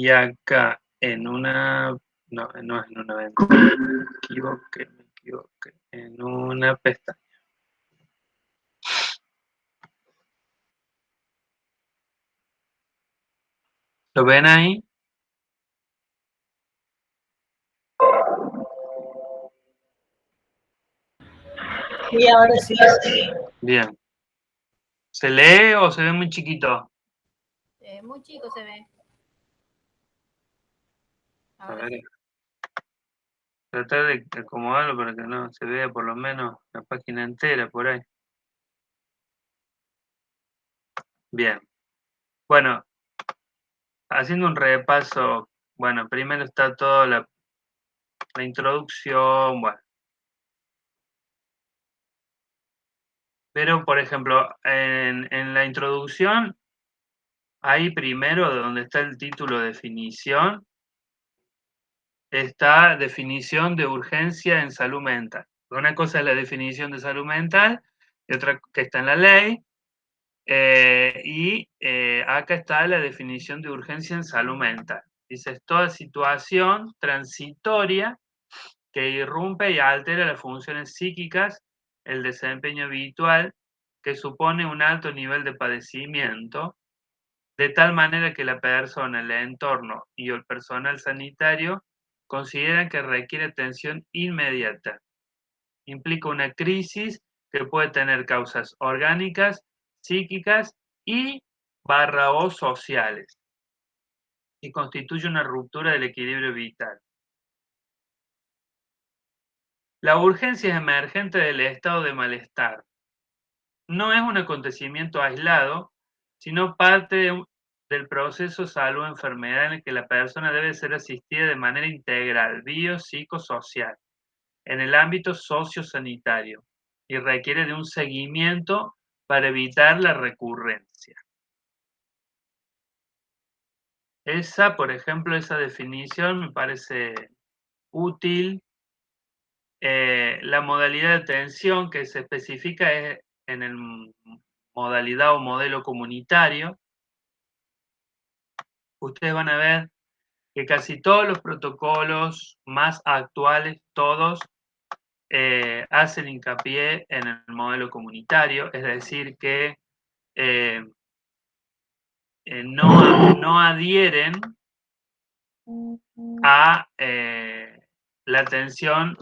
Y acá en una, no es en una ventana, me equivoqué, en una pestaña. ¿Lo ven ahí? Y ahora sí. Bien. ¿Se lee o se ve muy chiquito? Muy chico se ve. A Ahora ver, sí. tratar de acomodarlo para que no se vea por lo menos la página entera por ahí. Bien. Bueno, haciendo un repaso, bueno, primero está toda la introducción, bueno. Pero, por ejemplo, en la introducción, ahí primero, donde está el título definición, está definición de urgencia en salud mental. Una cosa es la definición de salud mental y otra que está en la ley. Acá está la definición de urgencia en salud mental. Dice, es toda situación transitoria que irrumpe y altera las funciones psíquicas, el desempeño habitual, que supone un alto nivel de padecimiento, de tal manera que la persona, el entorno y el personal sanitario consideran que requiere atención inmediata. Implica una crisis que puede tener causas orgánicas, psíquicas y barra o sociales, y constituye una ruptura del equilibrio vital. La urgencia es emergente del estado de malestar. No es un acontecimiento aislado, sino parte del proceso salud-enfermedad en el que la persona debe ser asistida de manera integral, biopsicosocial, en el ámbito sociosanitario, y requiere de un seguimiento para evitar la recurrencia. Esa, por ejemplo, esa definición me parece útil. La modalidad de atención que se especifica es en el modalidad o modelo comunitario. Ustedes van a ver que casi todos los protocolos más actuales, todos hacen hincapié en el modelo comunitario, es decir, que no adhieren a la atención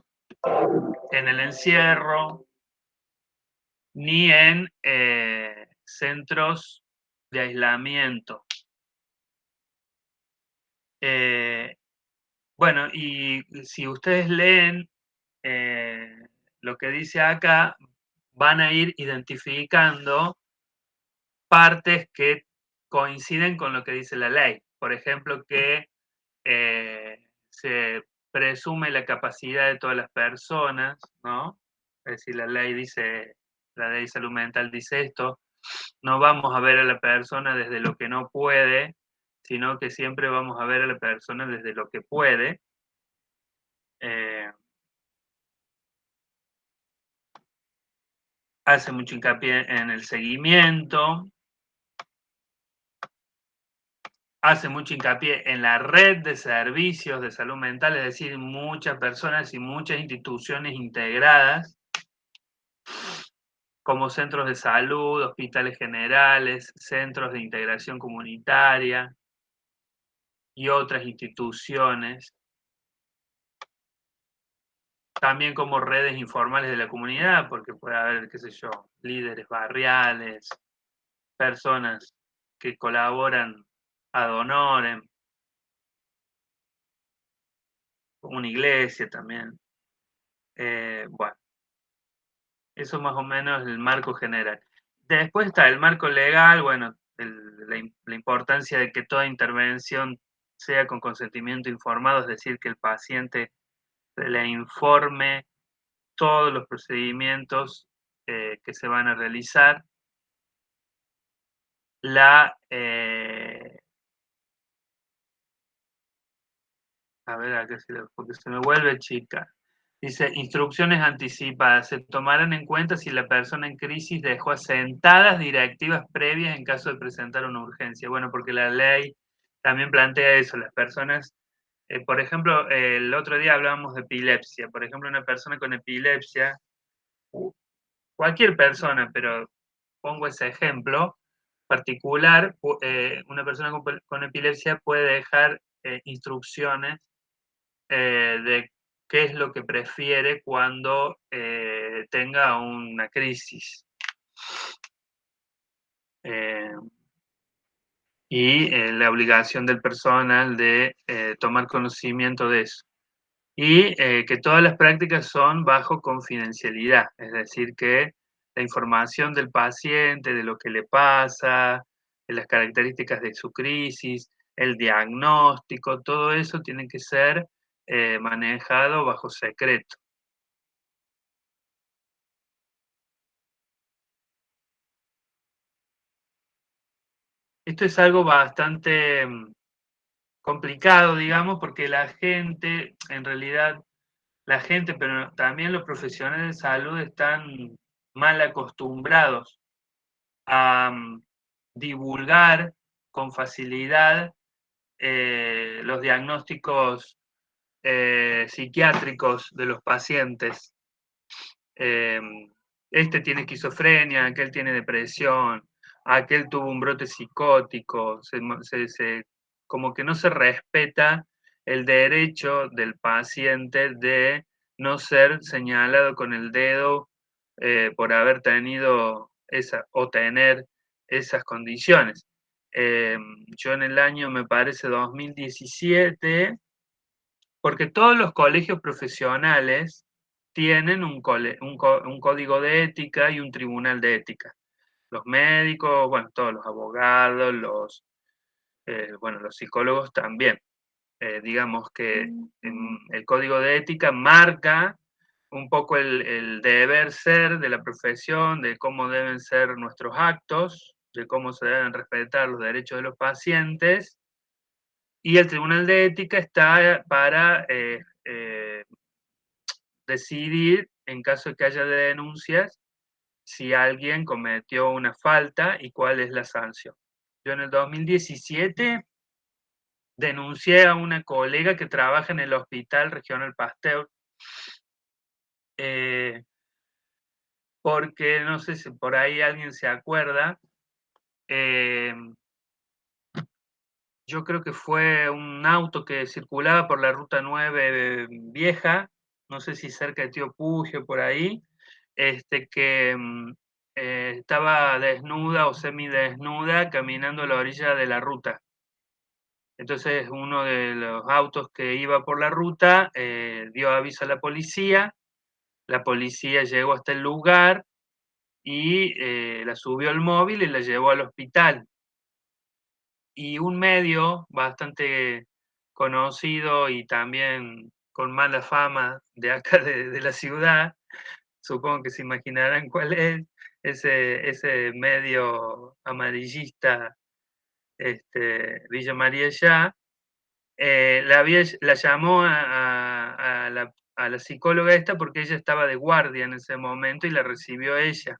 en el encierro ni en centros de aislamiento. Bueno, y si ustedes leen lo que dice acá, van a ir identificando partes que coinciden con lo que dice la ley. Por ejemplo, que se presume la capacidad de todas las personas, ¿no? Es decir, la ley de salud mental dice esto, no vamos a ver a la persona desde lo que no puede, sino que siempre vamos a ver a la persona desde lo que puede. Hace mucho hincapié en el seguimiento, hace mucho hincapié en la red de servicios de salud mental, es decir, muchas personas y muchas instituciones integradas, como centros de salud, hospitales generales, centros de integración comunitaria y otras instituciones. También como redes informales de la comunidad, porque puede haber, qué sé yo, líderes barriales, personas que colaboran ad honorem, una iglesia también. Bueno, eso más o menos es el marco general. Después está el marco legal, bueno, la importancia de que toda intervención sea con consentimiento informado, es decir, que el paciente se le informe todos los procedimientos que se van a realizar. A ver, acá porque se me vuelve chica. Dice, instrucciones anticipadas. Se tomarán en cuenta si la persona en crisis dejó asentadas directivas previas en caso de presentar una urgencia. Bueno, porque la ley también plantea eso, las personas, por ejemplo, el otro día hablábamos de epilepsia, por ejemplo, una persona con epilepsia, cualquier persona, pero pongo ese ejemplo particular, una persona con epilepsia puede dejar instrucciones de qué es lo que prefiere cuando tenga una crisis. Y la obligación del personal de tomar conocimiento de eso. Y que todas las prácticas son bajo confidencialidad, es decir, que la información del paciente, de lo que le pasa, de las características de su crisis, el diagnóstico, todo eso tiene que ser manejado bajo secreto. Esto es algo bastante complicado, digamos, porque la gente, en realidad, la gente, pero también los profesionales de salud están mal acostumbrados a divulgar con facilidad los diagnósticos psiquiátricos de los pacientes. Eh, este tiene esquizofrenia, aquel tiene depresión, aquel tuvo un brote psicótico, como que no se respeta el derecho del paciente de no ser señalado con el dedo por haber tenido o tener esas condiciones. Yo en el año, me parece, 2017, porque todos los colegios profesionales tienen un código de ética y un tribunal de ética. Los médicos, bueno, todos los abogados, los psicólogos también. Digamos que el código de ética marca un poco el deber ser de la profesión, de cómo deben ser nuestros actos, de cómo se deben respetar los derechos de los pacientes, y el Tribunal de Ética está para decidir, en caso de que haya denuncias, si alguien cometió una falta y cuál es la sanción. Yo en el 2017 denuncié a una colega que trabaja en el Hospital Regional Pasteur, porque no sé si por ahí alguien se acuerda, eh, yo creo que fue un auto que circulaba por la ruta 9 vieja, no sé si cerca de Tío Pugio, por ahí, que estaba desnuda o semidesnuda caminando a la orilla de la ruta. Entonces uno de los autos que iba por la ruta dio aviso a la policía llegó hasta el lugar y la subió al móvil y la llevó al hospital. Y un medio bastante conocido y también con mala fama de acá de la ciudad, supongo que se imaginarán cuál es, ese medio amarillista, Villa María Ya, la llamó a la psicóloga esta porque ella estaba de guardia en ese momento y la recibió ella.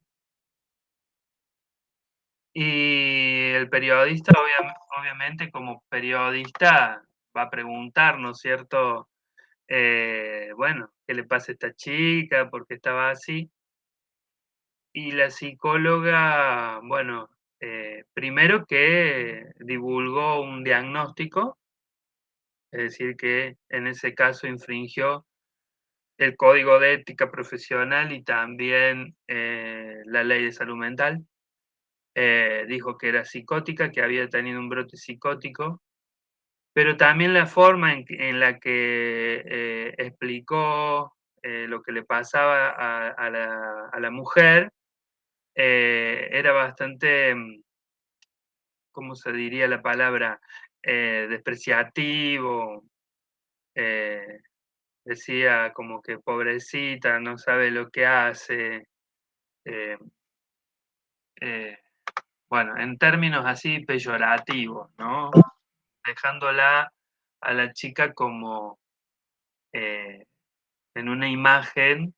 Y el periodista, obviamente, como periodista, va a preguntar, ¿no es cierto? Bueno, ¿qué le pasa a esta chica? ¿Por qué estaba así? Y la psicóloga, bueno, primero que divulgó un diagnóstico, es decir, que en ese caso infringió el código de ética profesional y también la ley de salud mental. Dijo que era psicótica, que había tenido un brote psicótico, pero también la forma en la que explicó lo que le pasaba a la mujer era bastante, ¿cómo se diría la palabra? Despreciativo. eh, Decía como que pobrecita, no sabe lo que hace. eh, eh, bueno, en términos así peyorativos, ¿no? Dejándola a la chica como eh, en una imagen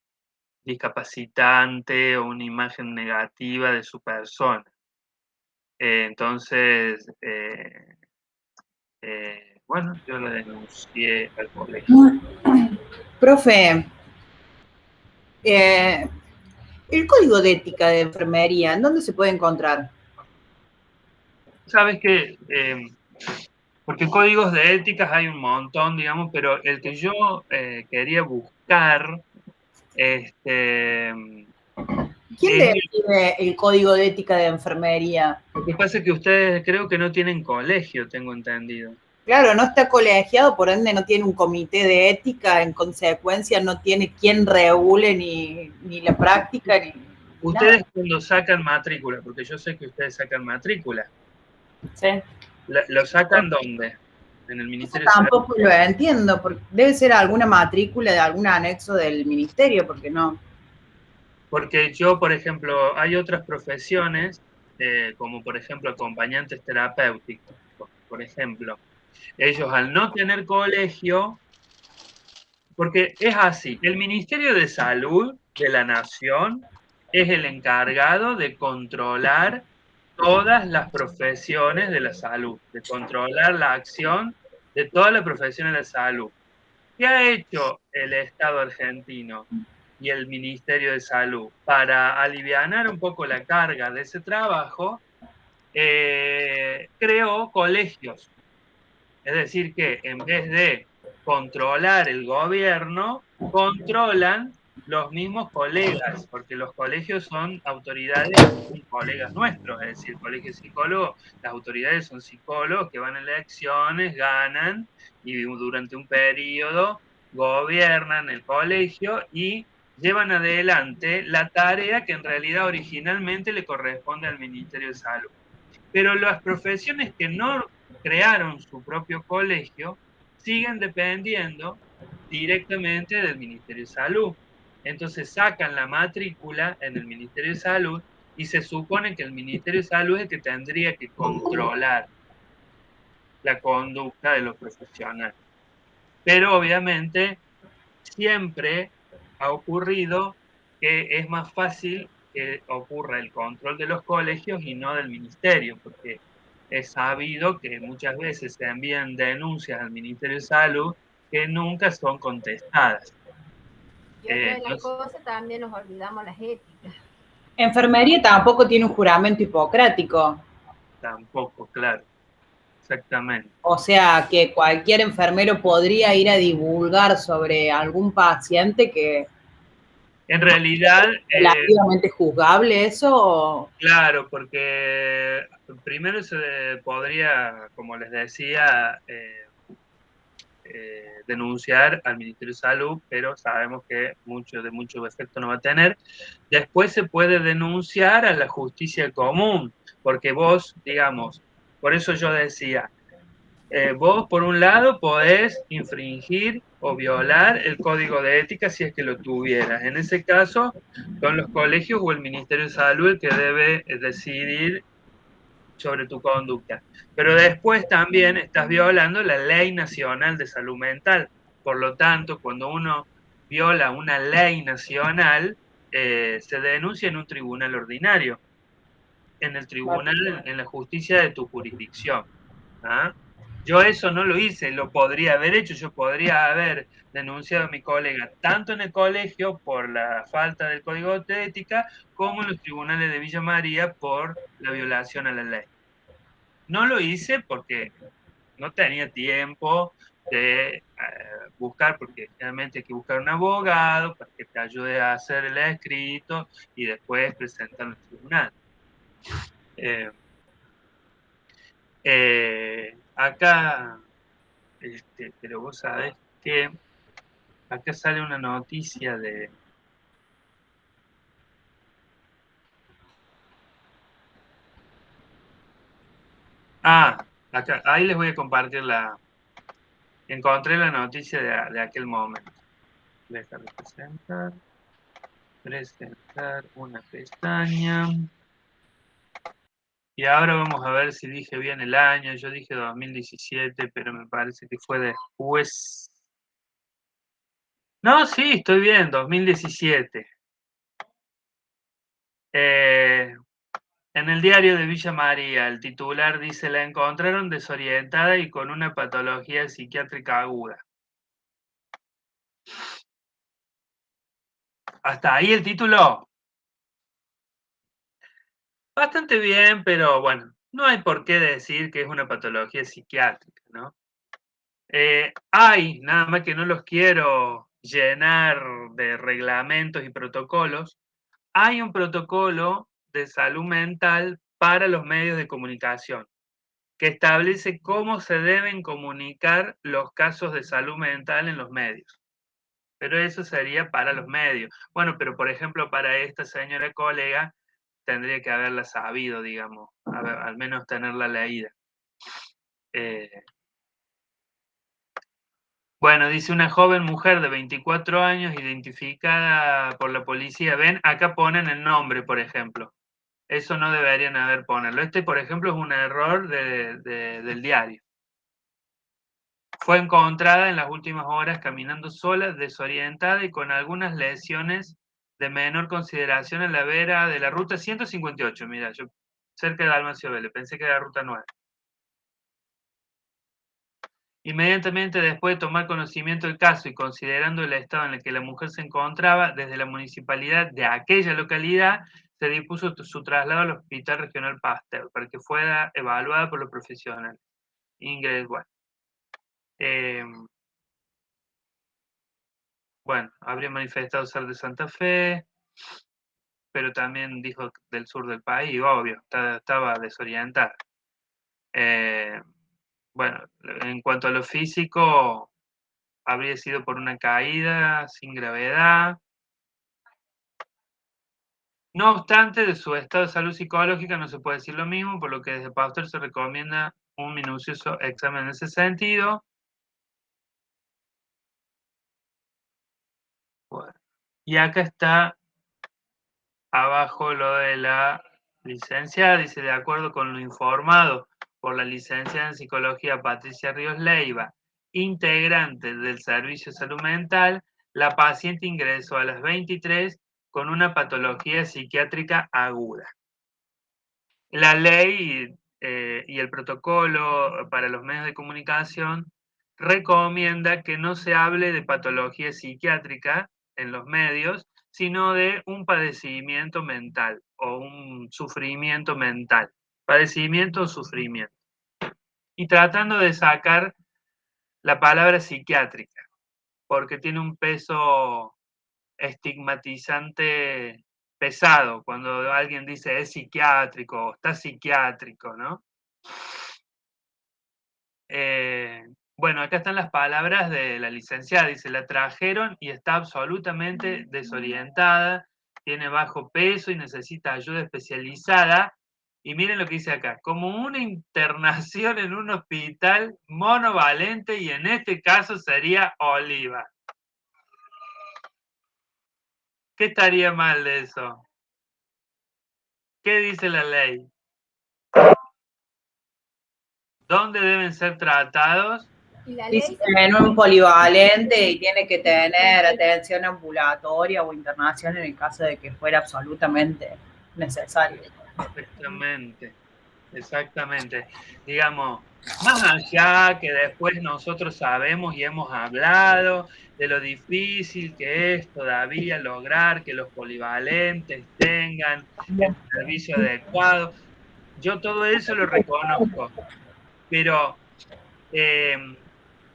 discapacitante o una imagen negativa de su persona. Entonces, bueno, yo lo denuncié al colegio. Profe, el código de ética de enfermería, ¿en dónde se puede encontrar? Sabes que, porque códigos de éticas hay un montón, digamos, pero el que yo quería buscar, ¿Quién es define el código de ética de enfermería? lo que pasa es que ustedes creo que no tienen colegio, tengo entendido. Claro, no está colegiado, por ende no tiene un comité de ética, en consecuencia no tiene quien regule ni la práctica ni nada. Ustedes cuando sacan matrícula, porque yo sé que ustedes sacan matrícula, Sí. ¿lo sacan dónde? En el Eso Ministerio de Salud. tampoco lo entiendo, porque debe ser alguna matrícula de algún anexo del ministerio, porque no. Porque yo, por ejemplo, hay otras profesiones, como por ejemplo acompañantes terapéuticos, por ejemplo. Ellos al no tener colegio, porque es así, el Ministerio de Salud de la Nación es el encargado de controlar todas las profesiones de la salud, de controlar la acción de todas las profesiones de la salud. ¿Qué ha hecho el Estado argentino y el Ministerio de Salud para alivianar un poco la carga de ese trabajo? Creó colegios. Es decir, que en vez de controlar el gobierno, controlan los mismos colegas, porque los colegios son autoridades, son colegas nuestros, es decir, el colegio de psicólogos, las autoridades son psicólogos que van a elecciones, ganan y durante un periodo gobiernan el colegio y llevan adelante la tarea que en realidad originalmente le corresponde al Ministerio de Salud. Pero las profesiones que no crearon su propio colegio siguen dependiendo directamente del Ministerio de Salud. Entonces sacan la matrícula en el Ministerio de Salud y se supone que el Ministerio de Salud es el que tendría que controlar la conducta de los profesionales. Pero obviamente siempre ha ocurrido que es más fácil que ocurra el control de los colegios y no del ministerio, porque es sabido que muchas veces se envían denuncias al Ministerio de Salud que nunca son contestadas. Y otra de las Entonces, cosas, también nos olvidamos las éticas. Enfermería tampoco tiene un juramento hipocrático. tampoco, claro, exactamente. O sea, que cualquier enfermero podría ir a divulgar sobre algún paciente que En realidad, relativamente juzgable eso. claro, porque primero se podría, como les decía, denunciar al Ministerio de Salud, pero sabemos que de mucho efecto no va a tener. Después se puede denunciar a la justicia común, porque vos, digamos, por eso yo decía, vos por un lado podés infringir o violar el código de ética si es que lo tuvieras. En ese caso, son los colegios o el Ministerio de Salud el que debe decidir sobre tu conducta. Pero después también estás violando la Ley Nacional de Salud Mental. Por lo tanto, cuando uno viola una ley nacional, se denuncia en un tribunal ordinario, en el tribunal, en la justicia de tu jurisdicción. ¿Ah? Yo eso no lo hice, lo podría haber hecho, yo podría haber denunciado a mi colega tanto en el colegio por la falta del código de ética como en los tribunales de Villa María por la violación a la ley. No lo hice porque no tenía tiempo de buscar, porque realmente hay que buscar un abogado para que te ayude a hacer el escrito y después presentarlo al tribunal. Eh, acá, pero vos sabés que acá sale una noticia de... Ah, acá, ahí les voy a compartir la... Encontré la noticia de aquel momento. Déjame presentar una pestaña. Y ahora vamos a ver si dije bien el año. Yo dije 2017, pero me parece que fue después. No, sí, estoy bien, 2017. En el diario de Villa María, el titular dice: la encontraron desorientada y con una patología psiquiátrica aguda. Hasta ahí el título. Bastante bien, pero bueno, no hay por qué decir que es una patología psiquiátrica, ¿no? Hay, nada más que no los quiero llenar de reglamentos y protocolos, hay un protocolo de salud mental para los medios de comunicación que establece cómo se deben comunicar los casos de salud mental en los medios. Pero eso sería para los medios. Bueno, pero por ejemplo, para esta señora colega, tendría que haberla sabido, digamos, al menos tenerla leída. Bueno, dice: una joven mujer de 24 años identificada por la policía. Ven, acá ponen el nombre, por ejemplo. Eso no deberían haber ponerlo. Este, por ejemplo, es un error del diario. Fue encontrada en las últimas horas caminando sola, desorientada y con algunas lesiones de menor consideración en la vera de la ruta 158. Mira, yo cerca de Dalmacio Vélez, pensé que era la ruta 9. Inmediatamente después de tomar conocimiento del caso y considerando el estado en el que la mujer se encontraba, desde la municipalidad de aquella localidad se dispuso su traslado al Hospital Regional Pasteur para que fuera evaluada por los profesionales. Ingrid, bueno, habría manifestado ser de Santa Fe, pero también dijo del sur del país, obvio, estaba desorientada. Bueno, en cuanto a lo físico, habría sido por una caída sin gravedad. No obstante, de su estado de salud psicológica no se puede decir lo mismo, por lo que desde Pasteur se recomienda un minucioso examen en ese sentido. Bueno, y acá está abajo lo de la licenciada, dice: de acuerdo con lo informado por la licenciada en psicología Patricia Ríos Leiva, integrante del Servicio de Salud Mental, la paciente ingresó a las 23 con una patología psiquiátrica aguda. La ley y el protocolo para los medios de comunicación recomienda que no se hable de patología psiquiátrica en los medios, sino de un padecimiento mental o un sufrimiento mental. Padecimiento o sufrimiento. Y tratando de sacar la palabra psiquiátrica, porque tiene un peso estigmatizante pesado cuando alguien dice es psiquiátrico o está psiquiátrico, ¿no? Bueno, acá están las palabras de la licenciada. Dice: la trajeron y está absolutamente desorientada, tiene bajo peso y necesita ayuda especializada. Y miren lo que dice acá: como una internación en un hospital monovalente, y en este caso sería Oliva. ¿Qué estaría mal de eso? ¿Qué dice la ley? ¿Dónde deben ser tratados? Dice en un polivalente y tiene que tener atención ambulatoria o internación en el caso de que fuera absolutamente necesario. Exactamente, exactamente. Digamos, más allá que después nosotros sabemos y hemos hablado de lo difícil que es todavía lograr que los polivalentes tengan el servicio adecuado, yo todo eso lo reconozco, pero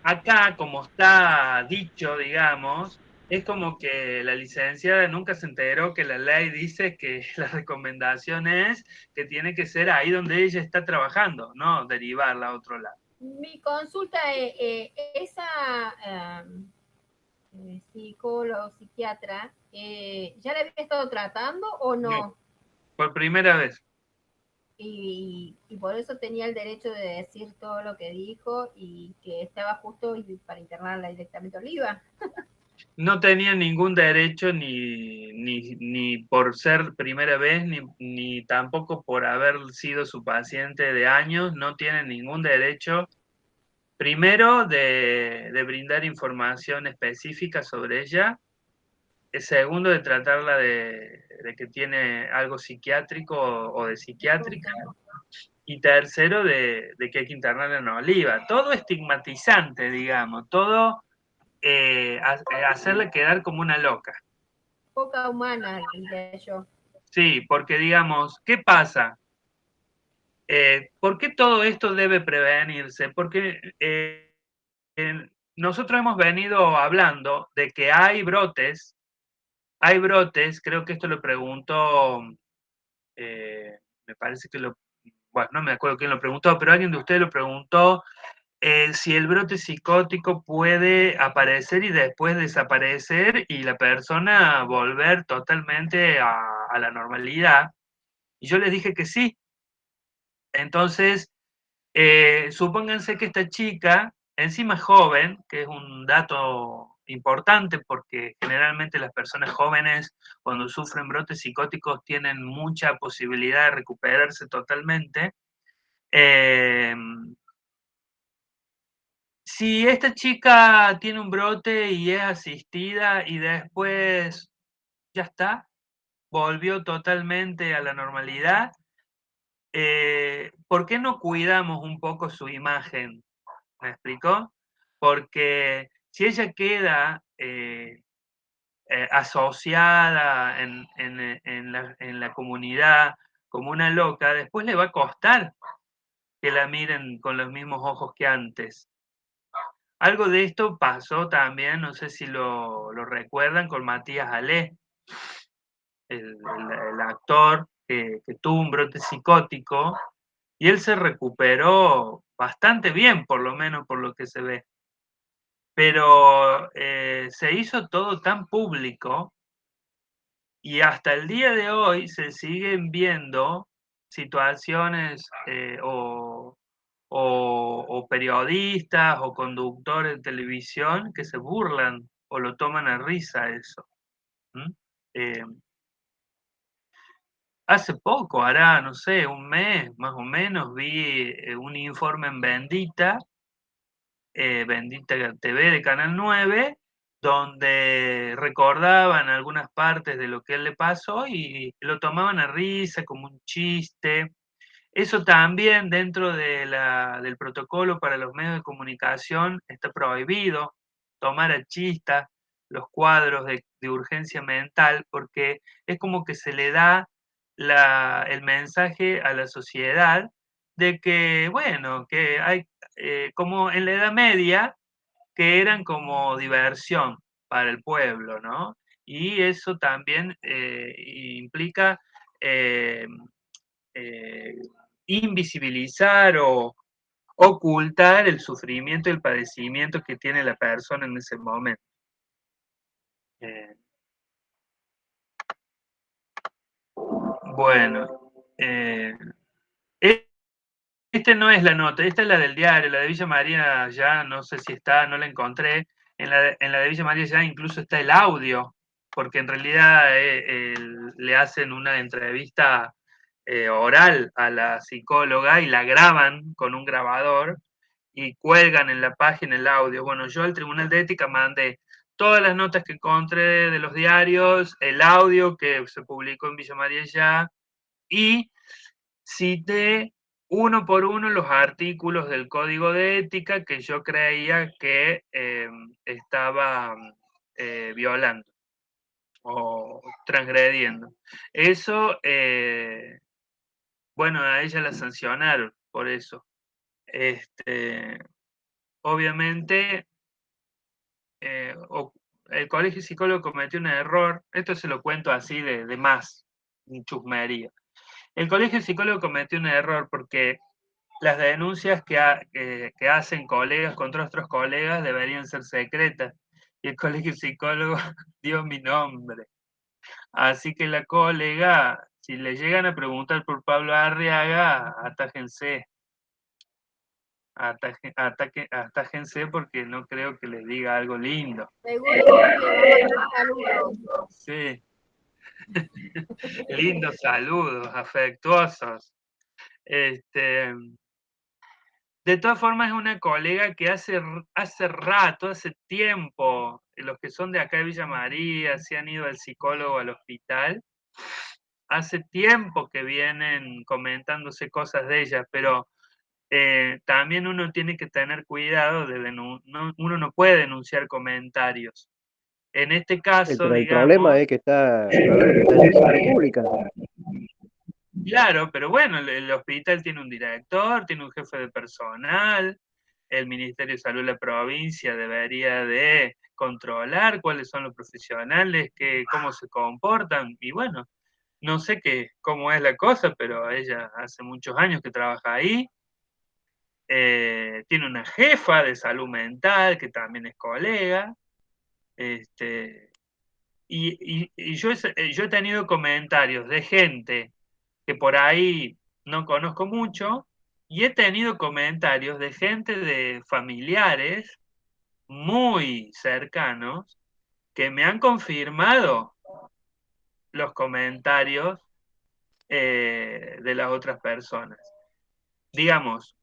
acá, como está dicho, digamos, es como que la licenciada nunca se enteró que la ley dice que la recomendación es que tiene que ser ahí donde ella está trabajando, no derivarla a otro lado. Mi consulta es, esa psicólogo, psiquiatra, ¿ya la había estado tratando o no? No, por primera vez. Y por eso tenía el derecho de decir todo lo que dijo y que estaba justo para internarla directamente a Oliva. No tenía ningún derecho ni por ser primera vez, ni tampoco por haber sido su paciente de años, no tiene ningún derecho, primero, de brindar información específica sobre ella, segundo, de tratarla de que tiene algo psiquiátrico o de psiquiátrica. Y tercero, de que hay que internarla en Oliva. Todo estigmatizante, digamos, todo hacerle quedar como una loca. Poca humana, diría yo. Sí, porque digamos, ¿qué pasa? ¿Por qué todo esto debe prevenirse? Porque nosotros hemos venido hablando de que hay brotes, creo que esto lo preguntó, me parece que bueno, no me acuerdo quién lo preguntó, pero alguien de ustedes lo preguntó, si el brote psicótico puede aparecer y después desaparecer y la persona volver totalmente a la normalidad. Y yo les dije que sí. Entonces, supónganse que esta chica, encima joven, que es un dato importante porque generalmente las personas jóvenes cuando sufren brotes psicóticos tienen mucha posibilidad de recuperarse totalmente. Si esta chica tiene un brote y es asistida y después ya está, volvió totalmente a la normalidad, ¿por qué no cuidamos un poco su imagen? ¿Me explicó? Porque si ella queda asociada en la comunidad como una loca, después le va a costar que la miren con los mismos ojos que antes. Algo de esto pasó también, no sé si lo recuerdan, con Matías Alé, el actor que tuvo un brote psicótico, y él se recuperó bastante bien, por lo menos por lo que se ve. Pero se hizo todo tan público y hasta el día de hoy se siguen viendo situaciones o periodistas o conductores de televisión que se burlan o lo toman a risa eso. Eh, hace poco, hará, no sé, un mes más o menos, vi un informe en Bendita TV de Canal 9, donde recordaban algunas partes de lo que él le pasó y lo tomaban a risa como un chiste. Eso también dentro del protocolo para los medios de comunicación está prohibido tomar a chista los cuadros de urgencia mental porque es como que se le da el mensaje a la sociedad de que, bueno, que hay, como en la Edad Media, que eran como diversión para el pueblo, ¿no? Y eso también implica eh, eh, invisibilizar o ocultar el sufrimiento y el padecimiento que tiene la persona en ese momento. Bueno, esta no es la nota, esta es la del diario, la de Villa María ya no sé si está, no la encontré. En la de Villa María ya incluso está el audio, porque en realidad le hacen una entrevista oral a la psicóloga y la graban con un grabador y cuelgan en la página el audio. Bueno, yo al Tribunal de Ética mandé todas las notas que encontré de los diarios, el audio que se publicó en Villa María ya, y cité uno por uno los artículos del Código de Ética que yo creía que estaba violando o transgrediendo. Eso, bueno, a ella la sancionaron por eso. Obviamente, el Colegio Psicólogo cometió un error, esto se lo cuento así de más, chusmería. El Colegio Psicólogo cometió un error porque las denuncias que hacen colegas contra otros colegas deberían ser secretas. Y el Colegio Psicólogo dio mi nombre. Así que la colega, si le llegan a preguntar por Pablo Arriaga, atájense. Atájense porque no creo que les diga algo lindo. Seguro que le va a mandar saludos. Sí. Lindos saludos, afectuosos. De todas formas, es una colega que hace rato, hace tiempo, los que son de acá de Villa María, si han ido al psicólogo al hospital, hace tiempo que vienen comentándose cosas de ella, pero también uno tiene que tener cuidado uno no puede denunciar comentarios. En este caso, Pero el digamos, problema es que está, el problema es que está en salud pública. claro, pero bueno, el hospital tiene un director, tiene un jefe de personal, el Ministerio de Salud de la provincia debería de controlar cuáles son los profesionales, cómo se comportan, y bueno, no sé cómo es la cosa, pero ella hace muchos años que trabaja ahí. Tiene una jefa de salud mental que también es colega. Y yo he tenido comentarios de gente que por ahí no conozco mucho, y he tenido comentarios de gente de familiares muy cercanos que me han confirmado los comentarios de las otras personas. Digamos,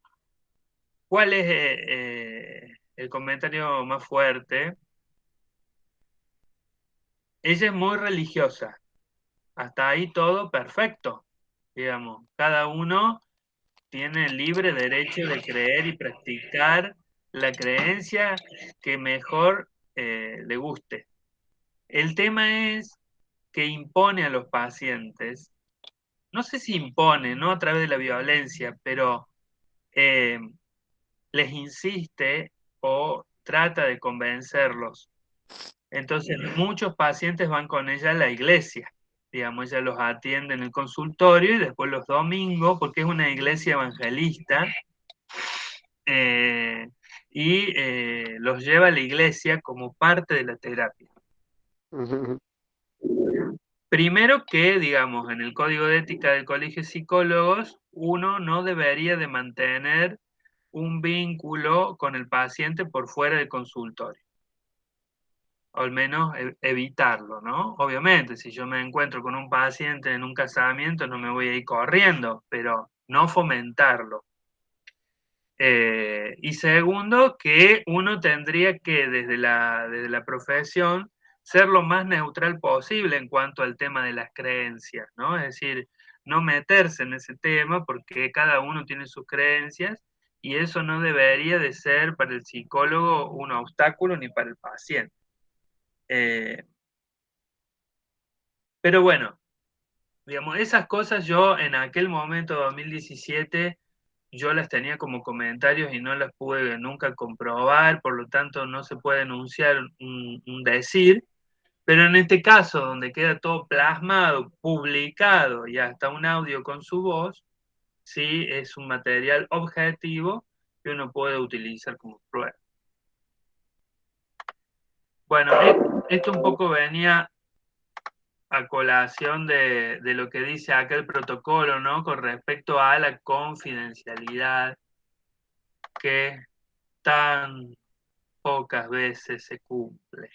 ¿cuál es el comentario más fuerte? Ella es muy religiosa. Hasta ahí todo perfecto. Digamos, cada uno tiene libre derecho de creer y practicar la creencia que mejor le guste. El tema es que impone a los pacientes, no sé si impone, no a través de la violencia, pero eh, les insiste o trata de convencerlos. Entonces, muchos pacientes van con ella a la iglesia. Digamos, ella los atiende en el consultorio y después los domingos, porque es una iglesia evangelista, eh, los lleva a la iglesia como parte de la terapia. Ujú. Primero que, digamos, en el Código de Ética del Colegio de Psicólogos, uno no debería de mantener un vínculo con el paciente por fuera del consultorio. O al menos evitarlo, ¿no? Obviamente, si yo me encuentro con un paciente en un casamiento, no me voy a ir corriendo, pero no fomentarlo. Y segundo, que uno tendría que, desde la profesión, ser lo más neutral posible en cuanto al tema de las creencias, ¿no? Es decir, no meterse en ese tema porque cada uno tiene sus creencias y eso no debería de ser para el psicólogo un obstáculo ni para el paciente. Pero bueno, digamos, esas cosas yo en aquel momento, 2017, yo las tenía como comentarios y no las pude nunca comprobar, por lo tanto no se puede enunciar un decir, pero en este caso, donde queda todo plasmado, publicado y hasta un audio con su voz, sí es un material objetivo que uno puede utilizar como prueba. Bueno, esto un poco venía a colación de lo que dice acá el protocolo, ¿no? Con respecto a la confidencialidad que tan pocas veces se cumple.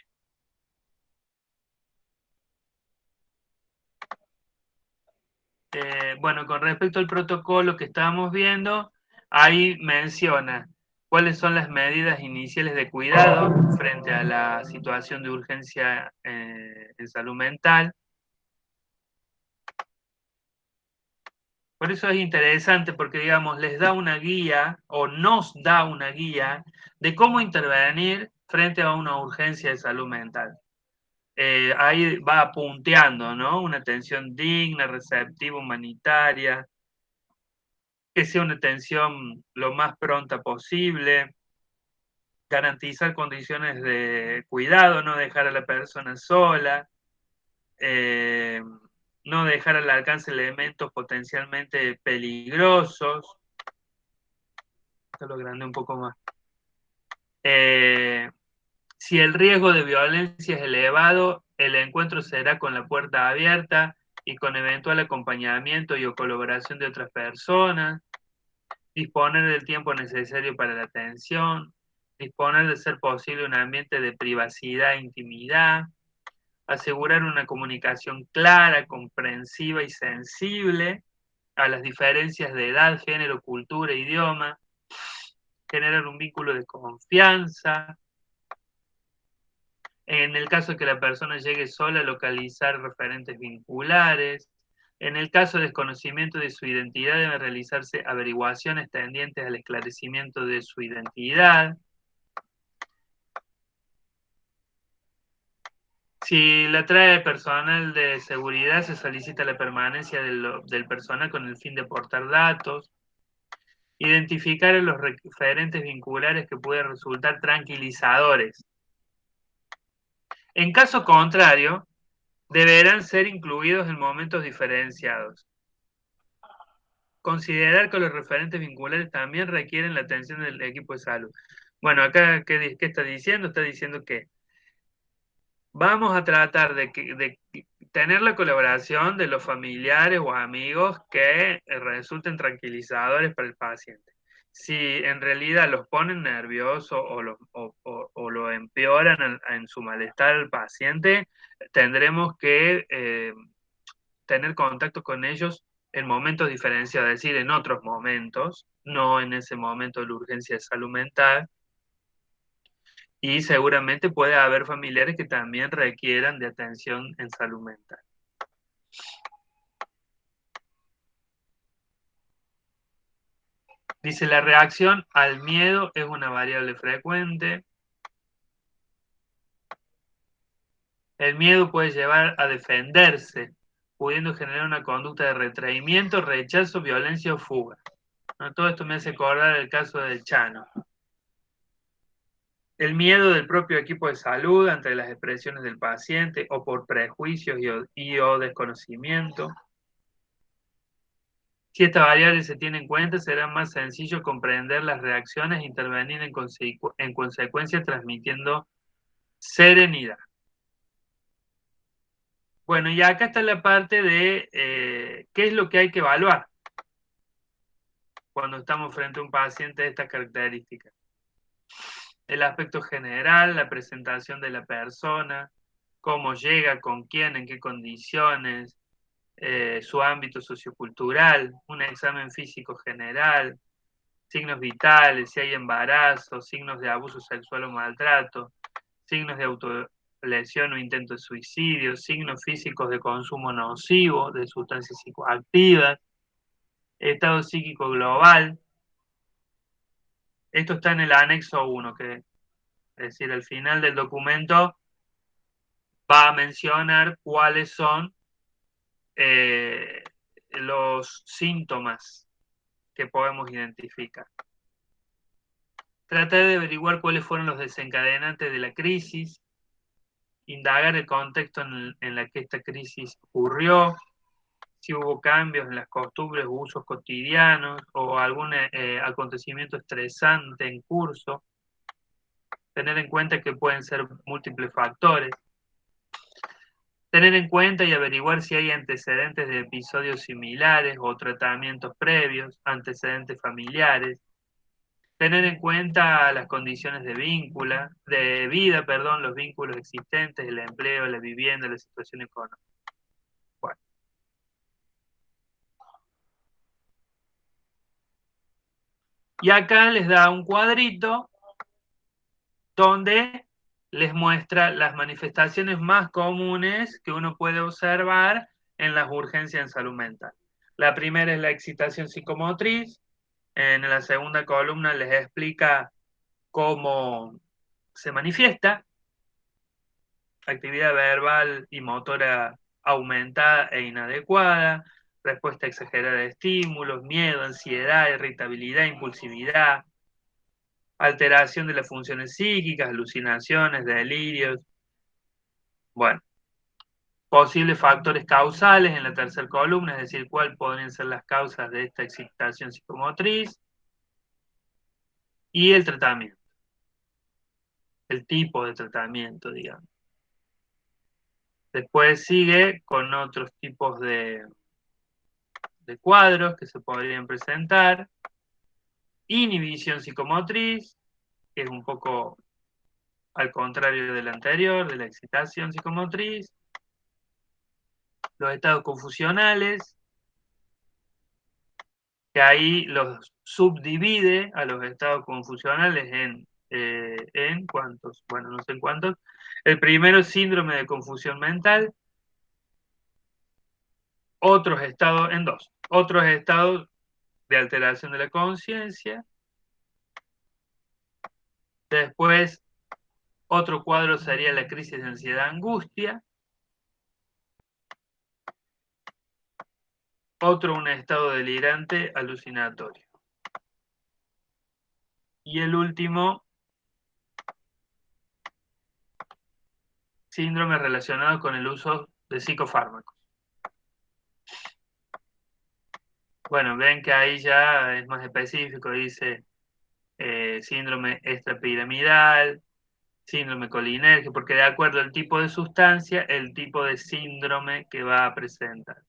Bueno, con respecto al protocolo que estábamos viendo, ahí menciona cuáles son las medidas iniciales de cuidado frente a la situación de urgencia en salud mental. Por eso es interesante porque, digamos, les da una guía o nos da una guía de cómo intervenir frente a una urgencia de salud mental. Ahí va punteando, ¿no? Una atención digna, receptiva, humanitaria, que sea una atención lo más pronta posible, garantizar condiciones de cuidado, no dejar a la persona sola, no dejar al alcance elementos potencialmente peligrosos. Esto lo agrandé un poco más. Si el riesgo de violencia es elevado, el encuentro será con la puerta abierta y con eventual acompañamiento y o colaboración de otras personas, disponer del tiempo necesario para la atención, disponer de ser posible un ambiente de privacidad e intimidad, asegurar una comunicación clara, comprensiva y sensible a las diferencias de edad, género, cultura, idioma, generar un vínculo de confianza, En el caso de que la persona llegue sola, localizar referentes vinculares. En el caso de desconocimiento de su identidad, deben realizarse averiguaciones tendientes al esclarecimiento de su identidad. Si la trae personal de seguridad, se solicita la permanencia del personal con el fin de aportar datos. Identificar a los referentes vinculares que pueden resultar tranquilizadores. En caso contrario, deberán ser incluidos en momentos diferenciados. Considerar que los referentes vinculares también requieren la atención del equipo de salud. Bueno, acá, ¿qué está diciendo? Está diciendo que vamos a tratar de tener la colaboración de los familiares o amigos que resulten tranquilizadores para el paciente. Si en realidad los ponen nerviosos o lo empeoran en su malestar al paciente, tendremos que tener contacto con ellos en momentos diferenciados, es decir, en otros momentos, no en ese momento de la urgencia de salud mental. Y seguramente puede haber familiares que también requieran de atención en salud mental. Dice, la reacción al miedo es una variable frecuente. El miedo puede llevar a defenderse, pudiendo generar una conducta de retraimiento, rechazo, violencia o fuga. ¿No? Todo esto me hace acordar el caso del Chano. El miedo del propio equipo de salud ante las expresiones del paciente o por prejuicios o desconocimiento. Si esta variable se tiene en cuenta, será más sencillo comprender las reacciones e intervenir en consecuencia transmitiendo serenidad. Bueno, y acá está la parte de qué es lo que hay que evaluar cuando estamos frente a un paciente de estas características. El aspecto general, la presentación de la persona, cómo llega, con quién, en qué condiciones, su ámbito sociocultural, un examen físico general, signos vitales, si hay embarazo, signos de abuso sexual o maltrato, signos de autolesión o intento de suicidio, signos físicos de consumo nocivo de sustancias psicoactivas, estado psíquico global. Esto está en el anexo 1, es decir, al final del documento va a mencionar cuáles son los síntomas que podemos identificar. Tratar de averiguar cuáles fueron los desencadenantes de la crisis, indagar el contexto en el que esta crisis ocurrió, si hubo cambios en las costumbres o usos cotidianos o algún acontecimiento estresante en curso, tener en cuenta que pueden ser múltiples factores, tener en cuenta y averiguar si hay antecedentes de episodios similares o tratamientos previos, antecedentes familiares, tener en cuenta las condiciones de vida, los vínculos existentes, el empleo, la vivienda, la situación económica. Bueno. Y acá les da un cuadrito donde les muestra las manifestaciones más comunes que uno puede observar en las urgencias en salud mental. La primera es la excitación psicomotriz. En la segunda columna les explica cómo se manifiesta. Actividad verbal y motora aumentada e inadecuada, respuesta exagerada a estímulos, miedo, ansiedad, irritabilidad, impulsividad, alteración de las funciones psíquicas, alucinaciones, delirios. Bueno, posibles factores causales en la tercera columna, es decir, cuáles podrían ser las causas de esta excitación psicomotriz, y el tratamiento, el tipo de tratamiento, digamos. Después sigue con otros tipos de cuadros que se podrían presentar. Inhibición psicomotriz, que es un poco al contrario del anterior, de la excitación psicomotriz. Los estados confusionales, que ahí los subdivide a los estados confusionales en ¿En cuántos? Bueno, no sé en cuántos. El primero, síndrome de confusión mental. Otros estados, en dos. Otros estados de alteración de la conciencia. Después, otro cuadro sería la crisis de ansiedad-angustia. Otro, un estado delirante alucinatorio. Y el último, síndrome relacionado con el uso de psicofármacos. Bueno, ven que ahí ya es más específico, dice síndrome extrapiramidal, síndrome colinérgico, porque de acuerdo al tipo de sustancia, el tipo de síndrome que va a presentar.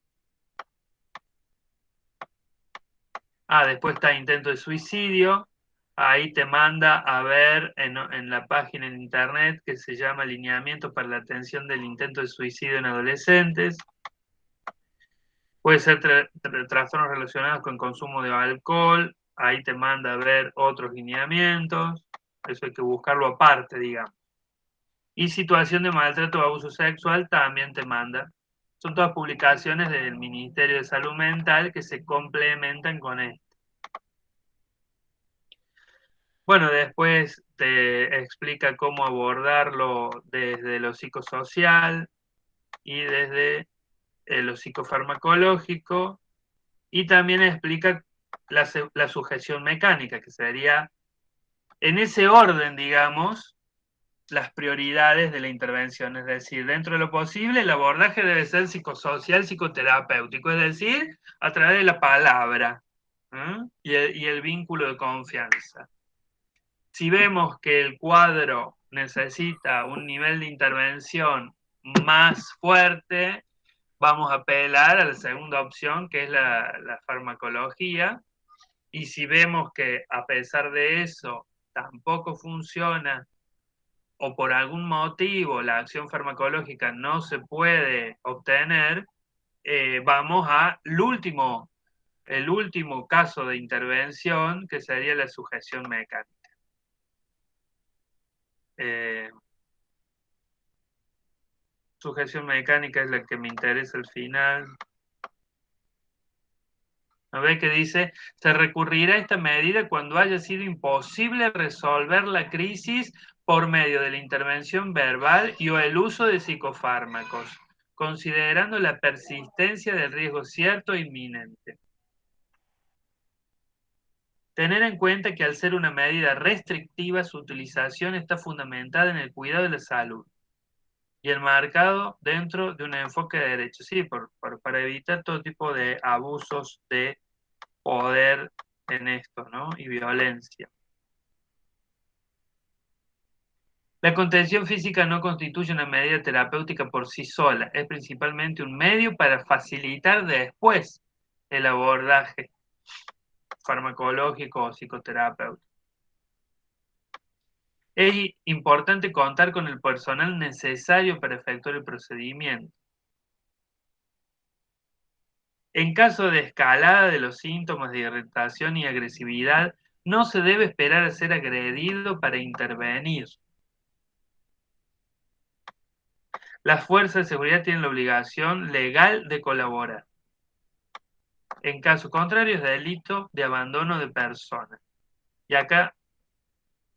Después está intento de suicidio. Ahí te manda a ver en la página en internet que se llama Lineamiento para la atención del intento de suicidio en adolescentes. Puede ser trastornos relacionados con consumo de alcohol. Ahí te manda a ver otros lineamientos. Eso hay que buscarlo aparte, digamos. Y situación de maltrato o abuso sexual también te manda. Son todas publicaciones del Ministerio de Salud Mental que se complementan con esto. Bueno, después te explica cómo abordarlo desde lo psicosocial y desde lo psicofarmacológico, y también explica la sujeción mecánica, que sería, en ese orden, digamos, las prioridades de la intervención. Es decir, dentro de lo posible, el abordaje debe ser psicosocial, psicoterapéutico, es decir, a través de la palabra, y el vínculo de confianza. Si vemos que el cuadro necesita un nivel de intervención más fuerte, vamos a apelar a la segunda opción, que es la farmacología. Y si vemos que a pesar de eso tampoco funciona, o por algún motivo la acción farmacológica no se puede obtener, vamos el último caso de intervención, que sería la sujeción mecánica. Sujeción mecánica es la que me interesa al final. ¿No ve que dice? Se recurrirá a esta medida cuando haya sido imposible resolver la crisis por medio de la intervención verbal y o el uso de psicofármacos, considerando la persistencia del riesgo cierto e inminente. Tener en cuenta que al ser una medida restrictiva, su utilización está fundamentada en el cuidado de la salud y enmarcado dentro de un enfoque de derecho, sí, para evitar todo tipo de abusos de poder en esto, ¿no? Y violencia. La contención física no constituye una medida terapéutica por sí sola, es principalmente un medio para facilitar después el abordaje farmacológico o psicoterapéutico. Es importante contar con el personal necesario para efectuar el procedimiento. En caso de escalada de los síntomas de irritación y agresividad, no se debe esperar a ser agredido para intervenir. Las fuerzas de seguridad tienen la obligación legal de colaborar. En caso contrario, es delito de abandono de persona. Y acá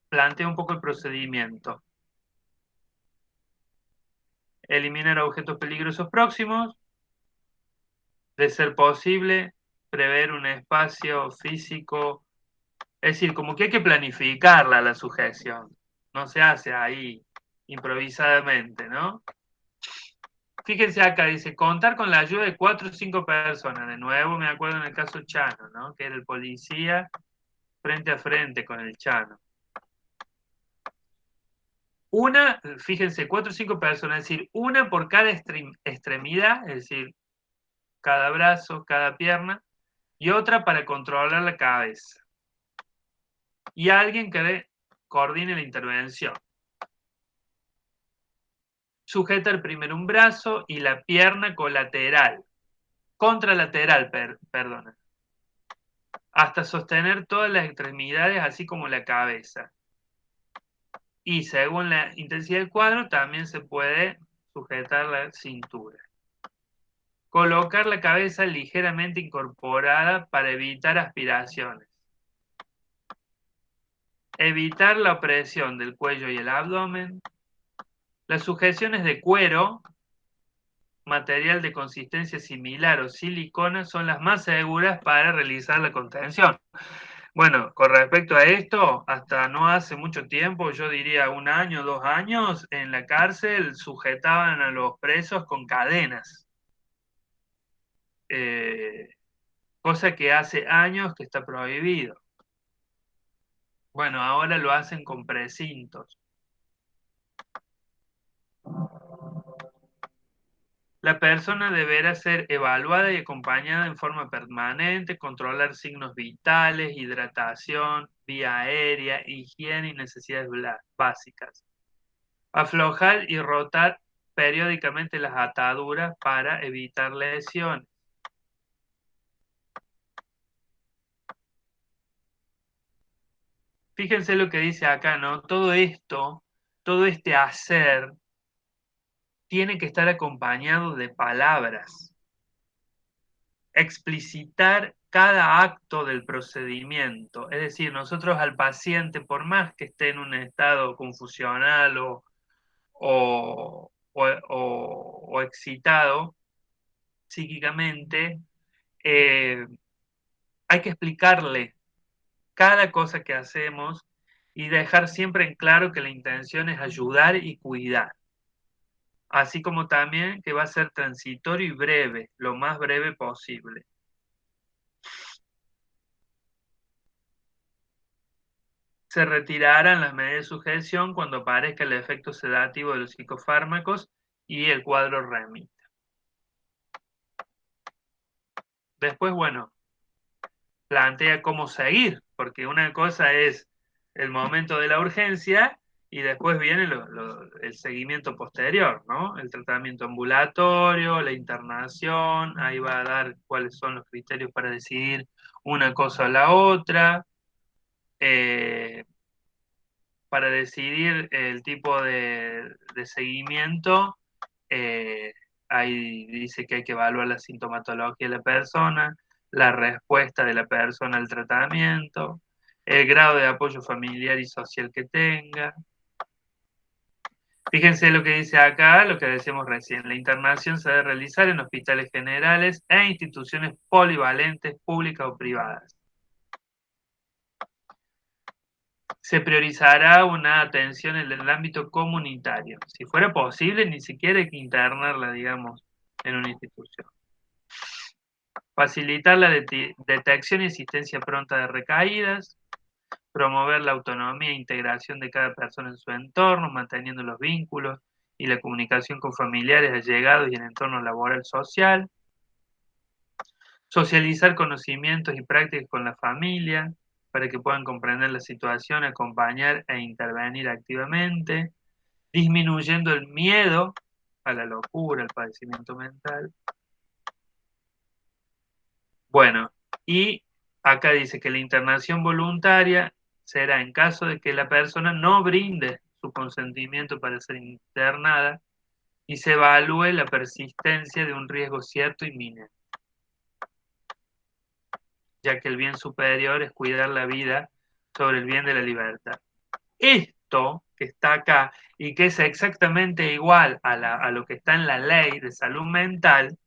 planteo un poco el procedimiento. Eliminar objetos peligrosos próximos. De ser posible, prever un espacio físico. Es decir, como que hay que planificarla la sujeción. No se hace ahí improvisadamente, ¿no? Fíjense acá, dice, contar con la ayuda de 4 o 5 personas. De nuevo me acuerdo en el caso Chano, ¿no? Que era el policía frente a frente con el Chano. Fíjense, 4 o 5 personas, es decir, una por cada extremidad, es decir, cada brazo, cada pierna, y otra para controlar la cabeza. Y alguien que coordine la intervención. Sujetar primero un brazo y la pierna colateral, contralateral, perdona, hasta sostener todas las extremidades, así como la cabeza. y según la intensidad del cuadro también se puede sujetar la cintura. Colocar la cabeza ligeramente incorporada para evitar aspiraciones. Evitar la opresión del cuello y el abdomen. Las sujeciones de cuero, material de consistencia similar o silicona, son las más seguras para realizar la contención. Bueno, con respecto a esto, hasta no hace mucho tiempo, yo diría 1 año, 2 años, en la cárcel sujetaban a los presos con cadenas. Cosa que hace años que está prohibido. Bueno, ahora lo hacen con precintos. La persona deberá ser evaluada y acompañada en forma permanente, controlar signos vitales, hidratación, vía aérea, higiene y necesidades básicas. Aflojar y rotar periódicamente las ataduras para evitar lesiones. Fíjense lo que dice acá, ¿no? Todo esto, todo este hacer, tiene que estar acompañado de palabras. Explicitar cada acto del procedimiento. Es decir, nosotros al paciente, por más que esté en un estado confusional o excitado psíquicamente, hay que explicarle cada cosa que hacemos y dejar siempre en claro que la intención es ayudar y cuidar. Así como también que va a ser transitorio y breve, lo más breve posible. Se retirarán las medidas de sujeción cuando aparezca el efecto sedativo de los psicofármacos y el cuadro remita. Después, bueno, plantea cómo seguir, porque una cosa es el momento de la urgencia y después viene el seguimiento posterior, ¿no? El tratamiento ambulatorio, la internación, ahí va a dar cuáles son los criterios para decidir una cosa o la otra. Para decidir el tipo de seguimiento, ahí dice que hay que evaluar la sintomatología de la persona, la respuesta de la persona al tratamiento, el grado de apoyo familiar y social que tenga. Fíjense lo que dice acá, lo que decíamos recién. La internación se debe realizar en hospitales generales e instituciones polivalentes, públicas o privadas. Se priorizará una atención en el ámbito comunitario. Si fuera posible, ni siquiera hay que internarla, digamos, en una institución. Facilitar la detección y asistencia pronta de recaídas, promover la autonomía e integración de cada persona en su entorno, manteniendo los vínculos y la comunicación con familiares, allegados y en entorno laboral social, socializar conocimientos y prácticas con la familia para que puedan comprender la situación, acompañar e intervenir activamente, disminuyendo el miedo a la locura, al padecimiento mental. Bueno, y acá dice que la internación voluntaria será en caso de que la persona no brinde su consentimiento para ser internada y se evalúe la persistencia de un riesgo cierto y inminente, ya que el bien superior es cuidar la vida sobre el bien de la libertad. Esto que está acá y que es exactamente igual a lo que está en la ley de salud mental,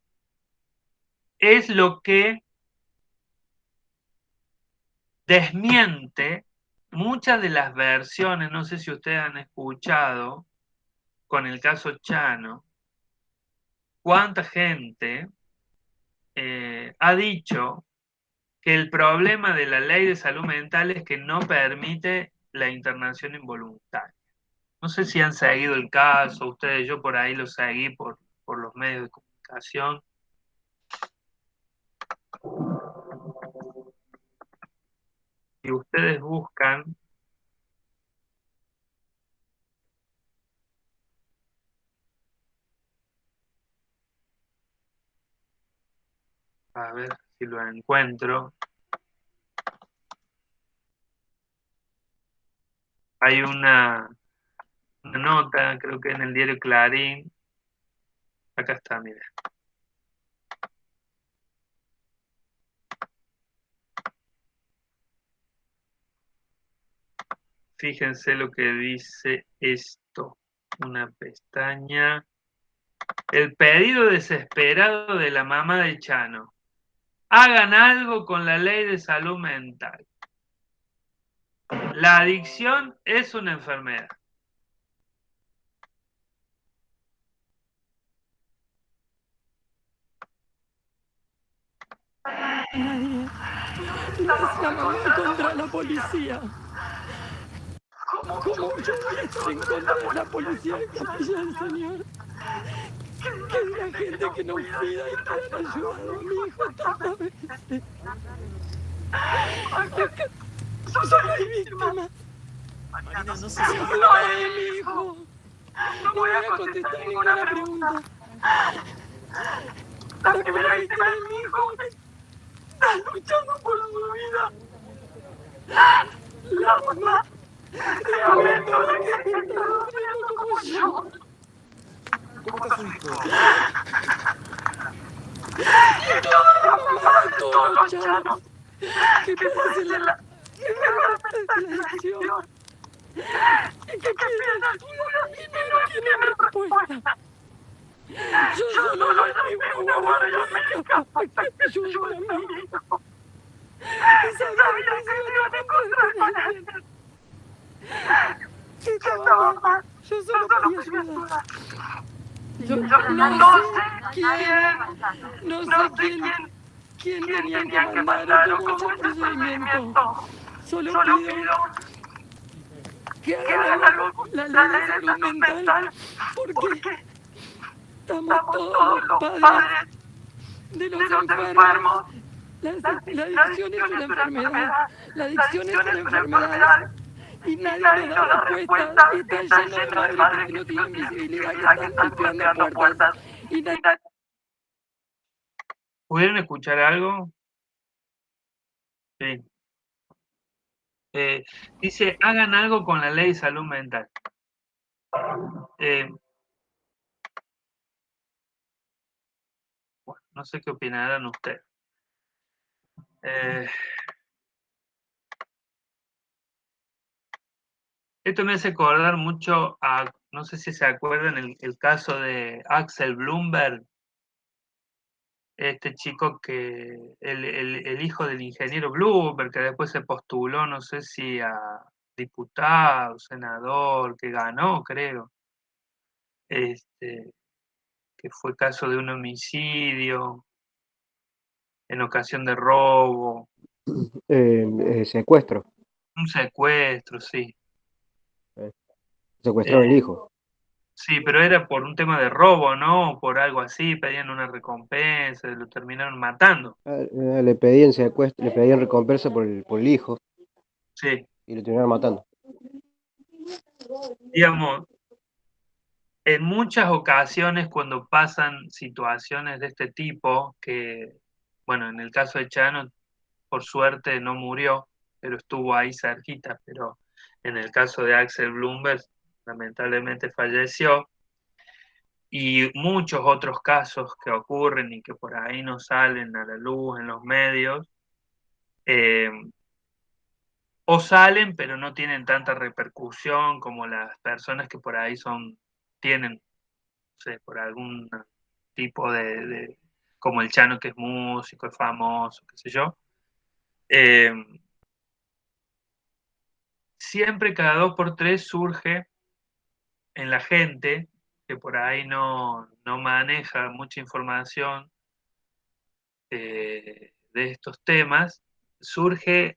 es lo que desmiente muchas de las versiones, no sé si ustedes han escuchado, con el caso Chano, cuánta gente ha dicho que el problema de la ley de salud mental es que no permite la internación involuntaria. No sé si han seguido el caso, ustedes, yo por ahí lo seguí por los medios de comunicación. Si ustedes buscan, a ver si lo encuentro, hay una una nota, creo que en el diario Clarín. Acá está, mira. Fíjense lo que dice esto. Una pestaña. El pedido desesperado de la mamá de Chano. Hagan algo con la ley de salud mental. La adicción es una enfermedad. Nadie es la mamá contra la policía. ¿Cómo yo voy a estar en contra de la policía y capilla del Señor? Que es la gente que nos cuida y que han ayudado a mi hijo tantas veces. Acá solo hay víctimas. Marina, no se No hay mi hijo. No voy a contestar ninguna pregunta. La primera víctima es mi hijo. Está luchando por su vida. La mamá de Alberto, la que está sufriendo como yo. ¿Cómo está su hijo? Y toda la mamá de todos los chanos que padecen la adicción y que piden ayuda y no tienen respuesta. Yo solo le digo una guardia médica para que me ayude a mi hijo. Y sabía que se iban a encontrar con alguien. Sí, estaba mal. Yo solo pedí ayuda. Yo no sé quién tenía que mandar o cómo es el procedimiento. Solo pido que hagan algo con la ley de salud mental, porque estamos todos los padres de los enfermos. La adicción es una enfermedad. La adicción es una enfermedad. Y nadie nos da respuesta. Está lleno de padres que no tienen visibilidad, que están golpeando puertas. Y nadie... ¿Pudieron escuchar algo? Sí. Dice, hagan algo con la ley de salud mental. Bueno, no sé qué opinarán ustedes. Esto me hace acordar mucho a, no sé si se acuerdan, el caso de Axel Bloomberg, este chico que, el hijo del ingeniero Bloomberg, que después se postuló, no sé si a diputado, senador, que ganó, creo, que fue caso de un homicidio en ocasión de robo, Secuestro. un secuestro, sí. Secuestraron el hijo. Sí, pero era por un tema de robo, ¿no? O por algo así, pedían una recompensa, lo terminaron matando. Le pedían secuestro, le pedían recompensa por el hijo Sí, y lo terminaron matando. digamos, en muchas ocasiones cuando pasan situaciones de este tipo, que, bueno, en el caso de Chano, por suerte no murió, pero estuvo ahí cerquita, pero en el caso de Axel Bloomberg, lamentablemente falleció. Y muchos otros casos que ocurren y que por ahí no salen a la luz en los medios, eh, o salen pero no tienen tanta repercusión como las personas que por ahí tienen, no sé, por algún tipo como el Chano que es músico, es famoso, qué sé yo. Siempre cada 2 por 3 surge en la gente que por ahí no maneja mucha información de estos temas, surge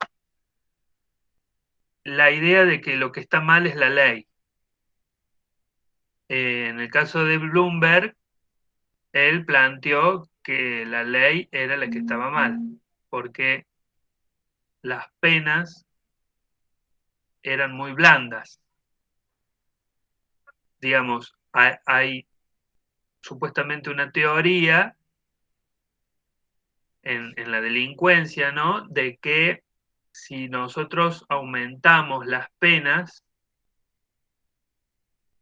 la idea de que lo que está mal es la ley. En el caso de Bloomberg, él planteó que la ley era la que estaba mal, porque las penas eran muy blandas. Digamos, hay supuestamente una teoría en la delincuencia, ¿no? De que si nosotros aumentamos las penas,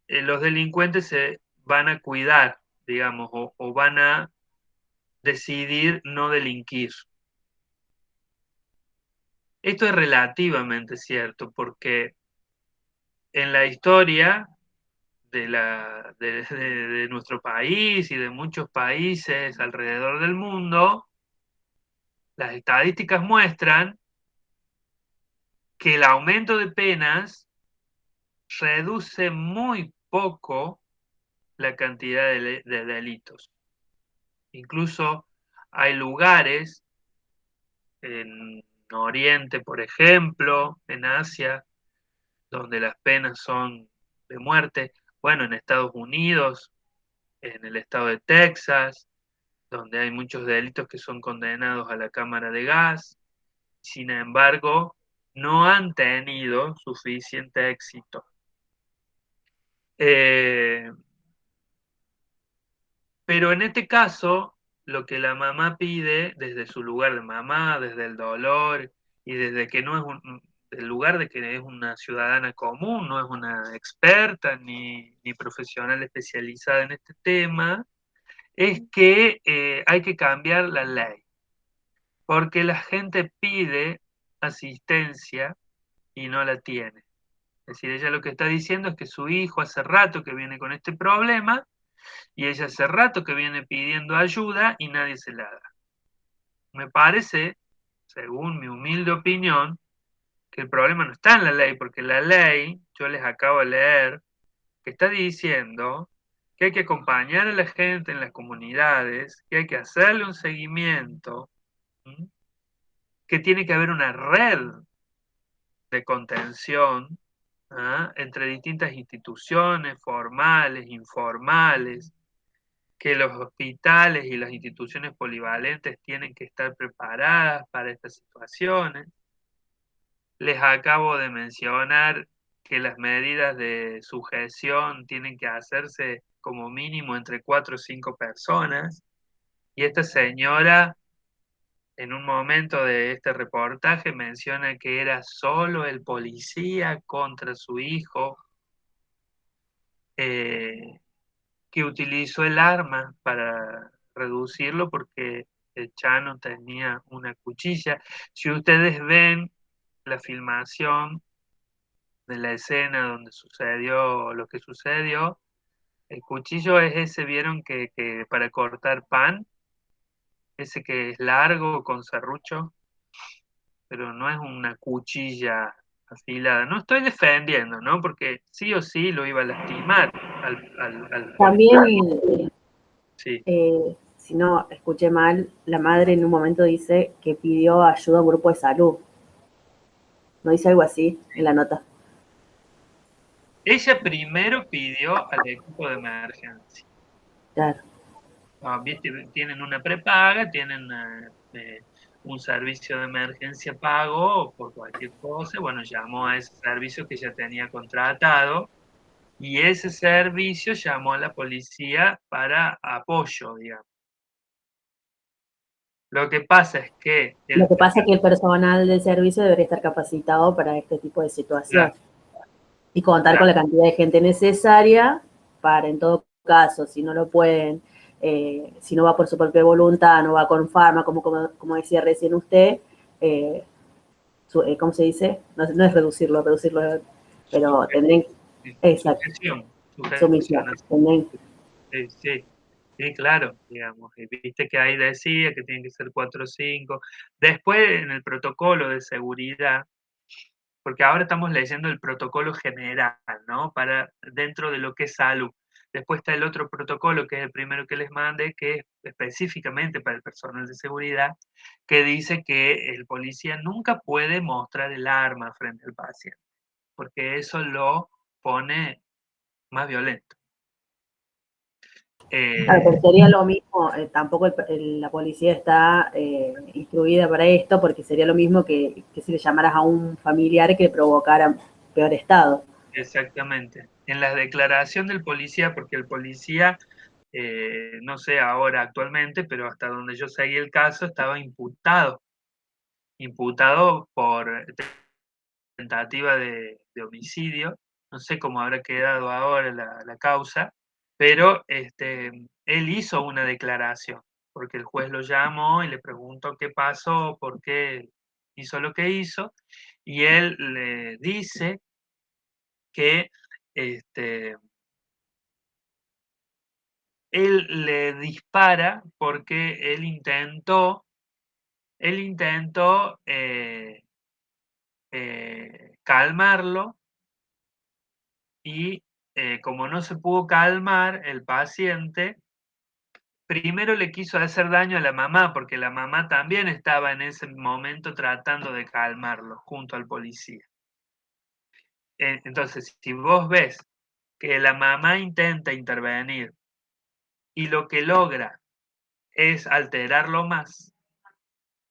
los delincuentes se van a cuidar, digamos, o van a decidir no delinquir. Esto es relativamente cierto, porque en la historia de nuestro país y de muchos países alrededor del mundo, las estadísticas muestran que el aumento de penas reduce muy poco la cantidad de delitos. Incluso hay lugares en Oriente, por ejemplo, en Asia, donde las penas son de muerte. Bueno, en Estados Unidos, en el estado de Texas, donde hay muchos delitos que son condenados a la cámara de gas. Sin embargo, no han tenido suficiente éxito. Pero en este caso, lo que la mamá pide desde su lugar de mamá, desde el dolor y desde que no es el lugar de que es una ciudadana común, no es una experta ni profesional especializada en este tema, es que hay que cambiar la ley, porque la gente pide asistencia y no la tiene. Es decir, ella lo que está diciendo es que su hijo hace rato que viene con este problema y ella hace rato que viene pidiendo ayuda y nadie se la da. Me parece, según mi humilde opinión, que el problema no está en la ley, porque la ley, yo les acabo de leer, que está diciendo que hay que acompañar a la gente en las comunidades, que hay que hacerle un seguimiento, ¿sí? Que tiene que haber una red de contención, ¿ah? Entre distintas instituciones, formales, informales, que los hospitales y las instituciones polivalentes tienen que estar preparadas para estas situaciones. Les acabo de mencionar que las medidas de sujeción tienen que hacerse como mínimo entre 4 o 5 personas. Y esta señora, en un momento de este reportaje, menciona que era solo el policía contra su hijo, que utilizó el arma para reducirlo porque el Chano tenía una cuchilla. Si ustedes ven la filmación de la escena donde sucedió lo que sucedió, el cuchillo es ese, vieron que para cortar pan, ese que es largo con serrucho, pero no es una cuchilla afilada. No estoy defendiendo, ¿no? Porque sí o sí lo iba a lastimar al También, sí. si no escuché mal, la madre en un momento dice que pidió ayuda a un grupo de salud. ¿No dice algo así en la nota? Ella primero pidió al equipo de emergencia. Claro. ¿Viste? Tienen una prepaga, tienen un servicio de emergencia pago por cualquier cosa. Bueno, llamó a ese servicio que ya tenía contratado y ese servicio llamó a la policía para apoyo, digamos. Lo que pasa es que... Lo que pasa es que el personal del servicio debería estar capacitado para este tipo de situaciones. Claro. Y contar con la cantidad de gente necesaria para, en todo caso, si no lo pueden, si no va por su propia voluntad, no va con fármaco, como decía recién usted, ¿cómo se dice? No es reducirlo, pero tendrían... Exacto. Sumisión. Sí, claro, digamos. Viste que ahí decía que tienen que ser 4 o 5. Después, en el protocolo de seguridad, porque ahora estamos leyendo el protocolo general, ¿no? Para dentro de lo que es salud. Después está el otro protocolo, que es el primero que les mandé, que es específicamente para el personal de seguridad, que dice que el policía nunca puede mostrar el arma frente al paciente, porque eso lo pone más violento. Claro, pero sería lo mismo, tampoco la policía está instruida para esto, porque sería lo mismo que si le llamaras a un familiar que le provocara peor estado. Exactamente. En la declaración del policía, porque el policía, no sé ahora actualmente, pero hasta donde yo seguí el caso, estaba imputado por tentativa de homicidio, no sé cómo habrá quedado ahora la causa, pero él hizo una declaración, porque el juez lo llamó y le preguntó qué pasó, por qué hizo lo que hizo, y él le dice que él le dispara porque él intentó calmarlo y como no se pudo calmar, el paciente primero le quiso hacer daño a la mamá, porque la mamá también estaba en ese momento tratando de calmarlo junto al policía. Entonces, si vos ves que la mamá intenta intervenir y lo que logra es alterarlo más,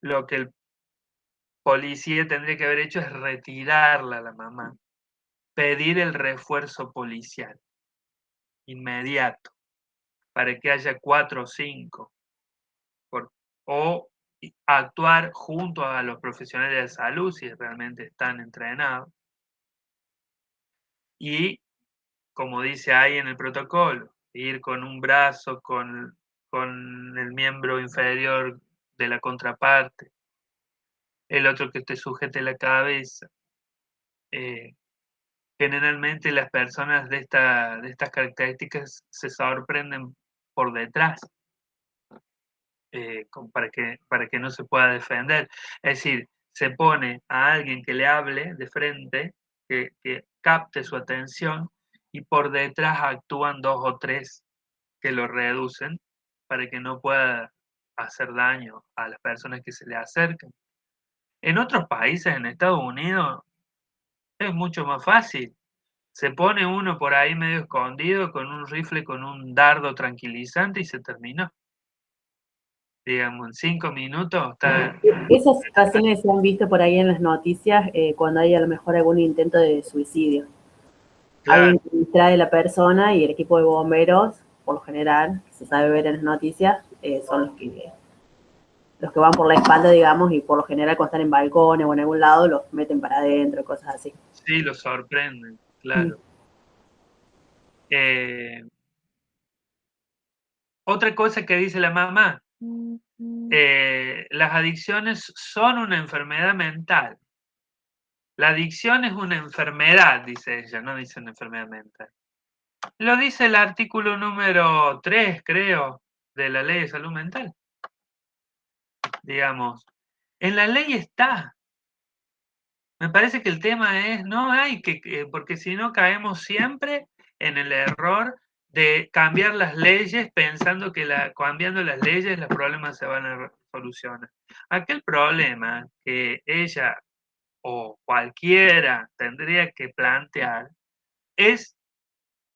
lo que el policía tendría que haber hecho es retirarla a la mamá, pedir el refuerzo policial inmediato para que haya 4 o 5, o actuar junto a los profesionales de salud si realmente están entrenados. Y, como dice ahí en el protocolo, ir con un brazo, con el miembro inferior de la contraparte, el otro que te sujete la cabeza. Generalmente las personas de estas características se sorprenden por detrás, para que no se pueda defender. Es decir, se pone a alguien que le hable de frente, que capte su atención, y por detrás actúan 2 o 3 que lo reducen para que no pueda hacer daño a las personas que se le acercan. En otros países, en Estados Unidos, es mucho más fácil. Se pone uno por ahí medio escondido con un rifle, con un dardo tranquilizante y se terminó. Digamos, en 5 minutos está... Esas situaciones se han visto por ahí en las noticias cuando hay a lo mejor algún intento de suicidio. Claro. Alguien que distrae a la persona y el equipo de bomberos, por lo general, se sabe ver en las noticias, son los que van por la espalda, digamos, y por lo general cuando están en balcones o en algún lado los meten para adentro, cosas así. Sí, lo sorprenden, claro. Otra cosa que dice la mamá, las adicciones son una enfermedad mental. La adicción es una enfermedad, dice ella, no dice una enfermedad mental. Lo dice el artículo número 3, creo, de la Ley de Salud Mental. Digamos, en la ley está. Me parece que el tema es, no hay porque si no caemos siempre en el error de cambiar las leyes pensando que cambiando las leyes los problemas se van a solucionar. Aquel problema que ella o cualquiera tendría que plantear es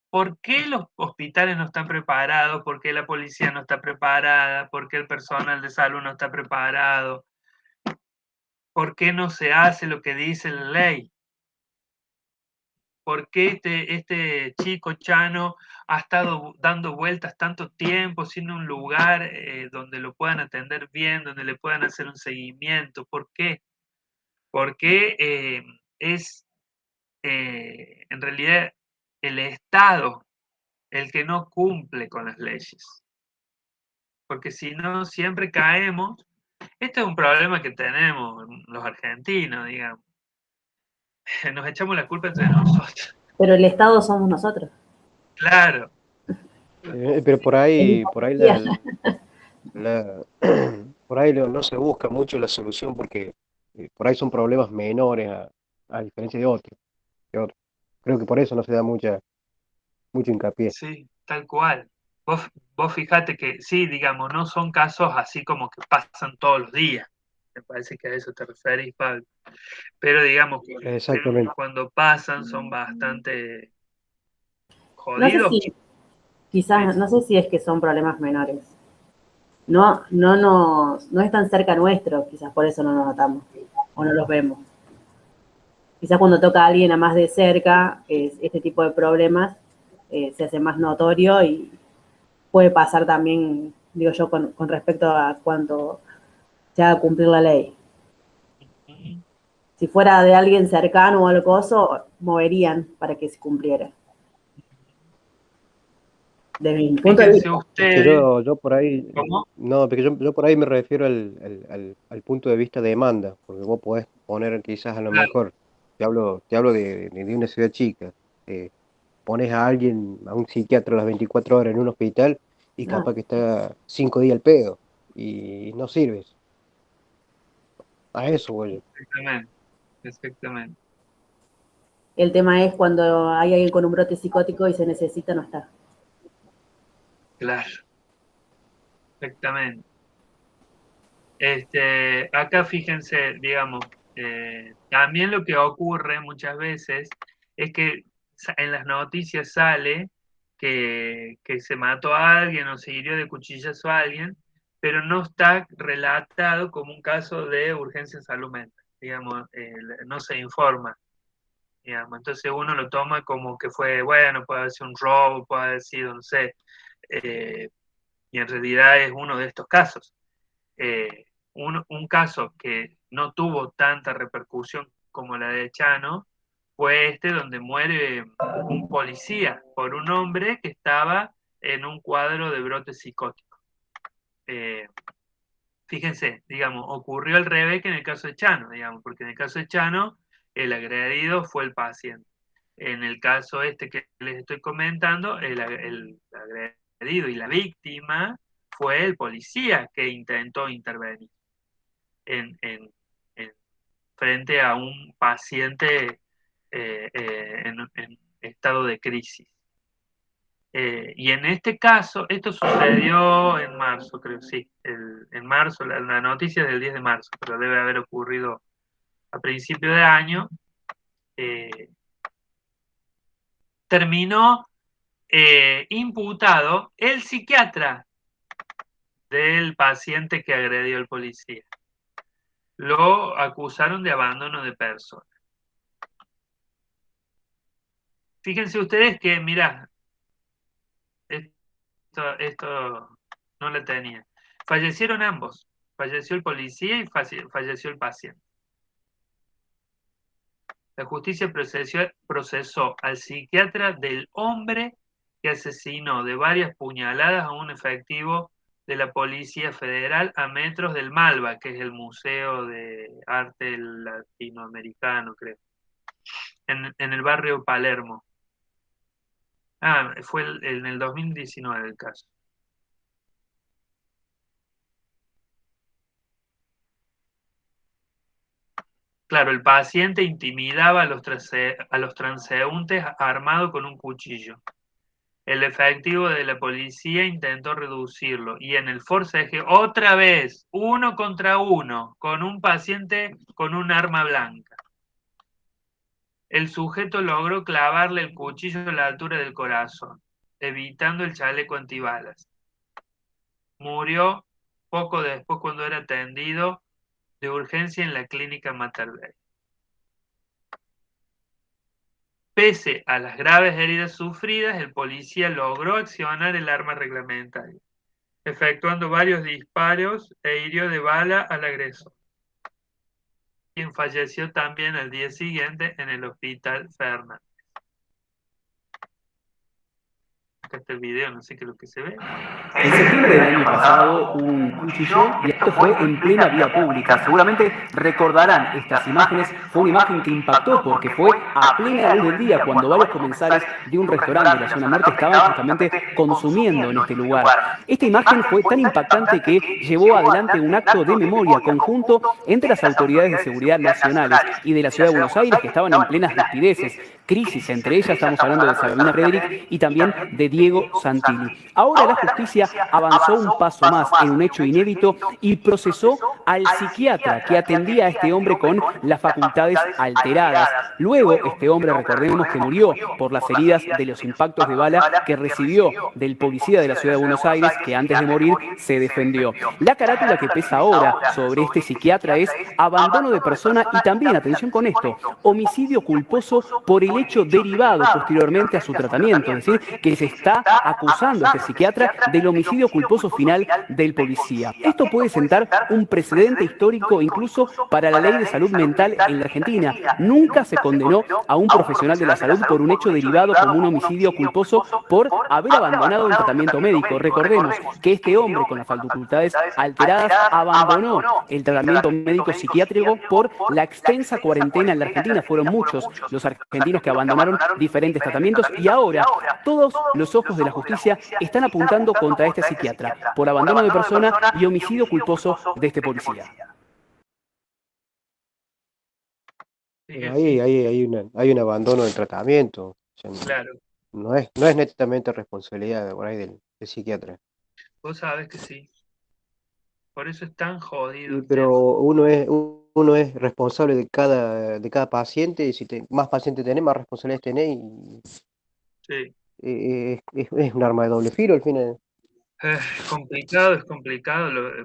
por qué los hospitales no están preparados, por qué la policía no está preparada, por qué el personal de salud no está preparado, por qué no se hace lo que dice la ley. ¿Por qué este chico Chano ha estado dando vueltas tanto tiempo sin un lugar donde lo puedan atender bien, donde le puedan hacer un seguimiento? ¿Por qué? Porque es en realidad el Estado el que no cumple con las leyes. Porque si no, siempre caemos. Este es un problema que tenemos los argentinos, digamos. Nos echamos la culpa entre nosotros. Pero el Estado somos nosotros. Claro. Pero por ahí por ahí no se busca mucho la solución porque por ahí son problemas menores a diferencia de otros. Creo que por eso no se da mucho hincapié. Sí, tal cual. Vos fijate que sí, digamos, no son casos así como que pasan todos los días. Me parece que a eso te referís, Pablo. Pero digamos que Exactamente. cuando pasan son bastante No sé jodidos. si, quizás, no sé si es que son problemas menores. No están cerca nuestro, quizás por eso no nos notamos o no los vemos. Quizás cuando toca a alguien a más de cerca, este tipo de problemas se hace más notorio y puede pasar también, digo yo, con respecto a cuánto se haga cumplir la ley. Si fuera de alguien cercano o algo eso, moverían para que se cumpliera. Desde mi punto de Fíjense vista. Que ustedes, yo por ahí, ¿cómo? no, porque yo por ahí me refiero al punto de vista de demanda, porque vos podés poner quizás a lo Claro, mejor, te hablo de una ciudad chica, pones a alguien, a un psiquiatra a las 24 horas en un hospital y No. capaz que está 5 días al pedo y no sirves. A eso, güey. exactamente. El tema es cuando hay alguien con un brote psicótico y se necesita, no está. Claro, exactamente. Acá fíjense, digamos, también lo que ocurre muchas veces es que en las noticias sale que se mató a alguien o se hirió de cuchillazo a alguien, pero no está relatado como un caso de urgencia en salud mental, digamos, no se informa, digamos. Entonces uno lo toma como que fue, bueno, puede haber sido un robo, puede haber sido, no sé, y en realidad es uno de estos casos. Un caso que no tuvo tanta repercusión como la de Chano fue donde muere un policía por un hombre que estaba en un cuadro de brote psicótico. Fíjense, digamos, ocurrió al revés que en el caso de Chano, digamos, porque en el caso de Chano el agredido fue el paciente. En el caso que les estoy comentando, el agredido y la víctima fue el policía que intentó intervenir en frente a un paciente en estado de crisis. Y en este caso, esto sucedió en marzo, creo, sí. En marzo, la noticia es del 10 de marzo, pero debe haber ocurrido a principio de año. Terminó imputado el psiquiatra del paciente que agredió al policía. Lo acusaron de abandono de persona. Fíjense ustedes que, mirá, esto no lo tenía. Fallecieron ambos. Falleció el policía y falleció el paciente. La justicia procesó al psiquiatra del hombre que asesinó de varias puñaladas a un efectivo de la Policía Federal a metros del Malva, que es el Museo de Arte Latinoamericano, creo, en el barrio Palermo. Fue en el 2019 el caso. Claro, el paciente intimidaba a los transeúntes armado con un cuchillo. El efectivo de la policía intentó reducirlo y en el forceje otra vez, 1 contra 1, con un paciente con un arma blanca. El sujeto logró clavarle el cuchillo a la altura del corazón, evitando el chaleco antibalas. Murió poco después cuando era atendido de urgencia en la clínica Mater Dei. Pese a las graves heridas sufridas, el policía logró accionar el arma reglamentaria, efectuando varios disparos e hirió de bala al agresor, quien falleció también al día siguiente en el hospital Fernández. Acá está el video, no sé qué es lo que se ve. En septiembre del año pasado hubo un cuchillo y esto fue en plena vía pública. Seguramente recordarán estas imágenes. Fue una imagen que impactó porque fue a plena luz del día cuando varios comensales de un restaurante de la zona norte estaban justamente consumiendo en este lugar. Esta imagen fue tan impactante que llevó adelante un acto de memoria conjunto entre las autoridades de seguridad nacionales y de la ciudad de Buenos Aires que estaban en plenas despideces, crisis. Entre ellas estamos hablando de Sabrina Frederick y también de Diego Santilli. Ahora la justicia avanzó un paso más en un hecho inédito y procesó al psiquiatra que atendía a este hombre con las facultades alteradas. Luego, este hombre, recordemos que murió por las heridas de los impactos de bala que recibió del policía de la ciudad de Buenos Aires, que antes de morir se defendió. La carátula que pesa ahora sobre este psiquiatra es abandono de persona y también, atención con esto, homicidio culposo por el hecho derivado posteriormente a su tratamiento, es decir, que se está está acusando a este psiquiatra del homicidio culposo final del policía. Esto puede sentar un precedente histórico incluso para la ley de salud mental en la Argentina. Nunca se condenó a un profesional de la salud por un hecho derivado como un homicidio culposo por haber abandonado un tratamiento médico. Recordemos que este hombre con las facultades alteradas abandonó el tratamiento médico psiquiátrico por la extensa cuarentena en la Argentina. Fueron muchos los argentinos que abandonaron diferentes tratamientos y ahora todos los ojos de la justicia están apuntando contra este psiquiatra por abandono de persona y homicidio culposo de este policía. Pero ahí hay un abandono del tratamiento. O sea, Claro, no es netamente responsabilidad por ahí del psiquiatra. vos sabés que sí. Por eso es tan jodido el Pero tema. uno es responsable de cada paciente, y si más pacientes tenés, más responsabilidades tenés, y Sí. es un arma de doble filo al final. Es complicado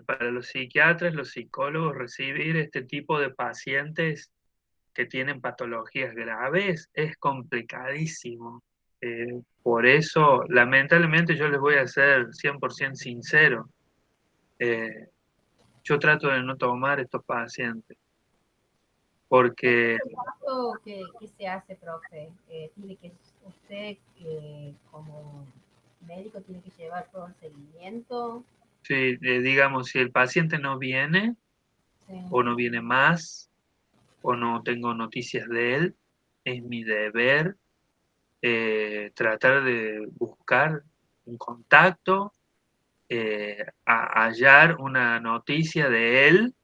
para los psiquiatras, los psicólogos recibir este tipo de pacientes que tienen patologías graves, es complicadísimo. Por eso, lamentablemente, yo les voy a ser 100% sincero. Yo trato de no tomar estos pacientes, porque ¿Qué se hace, profe? Tiene que usted, como médico, tiene que llevar todo el seguimiento. si, digamos, si el paciente no viene Sí. o no viene más o no tengo noticias de él, es mi deber tratar de buscar un contacto, hallar una noticia de él,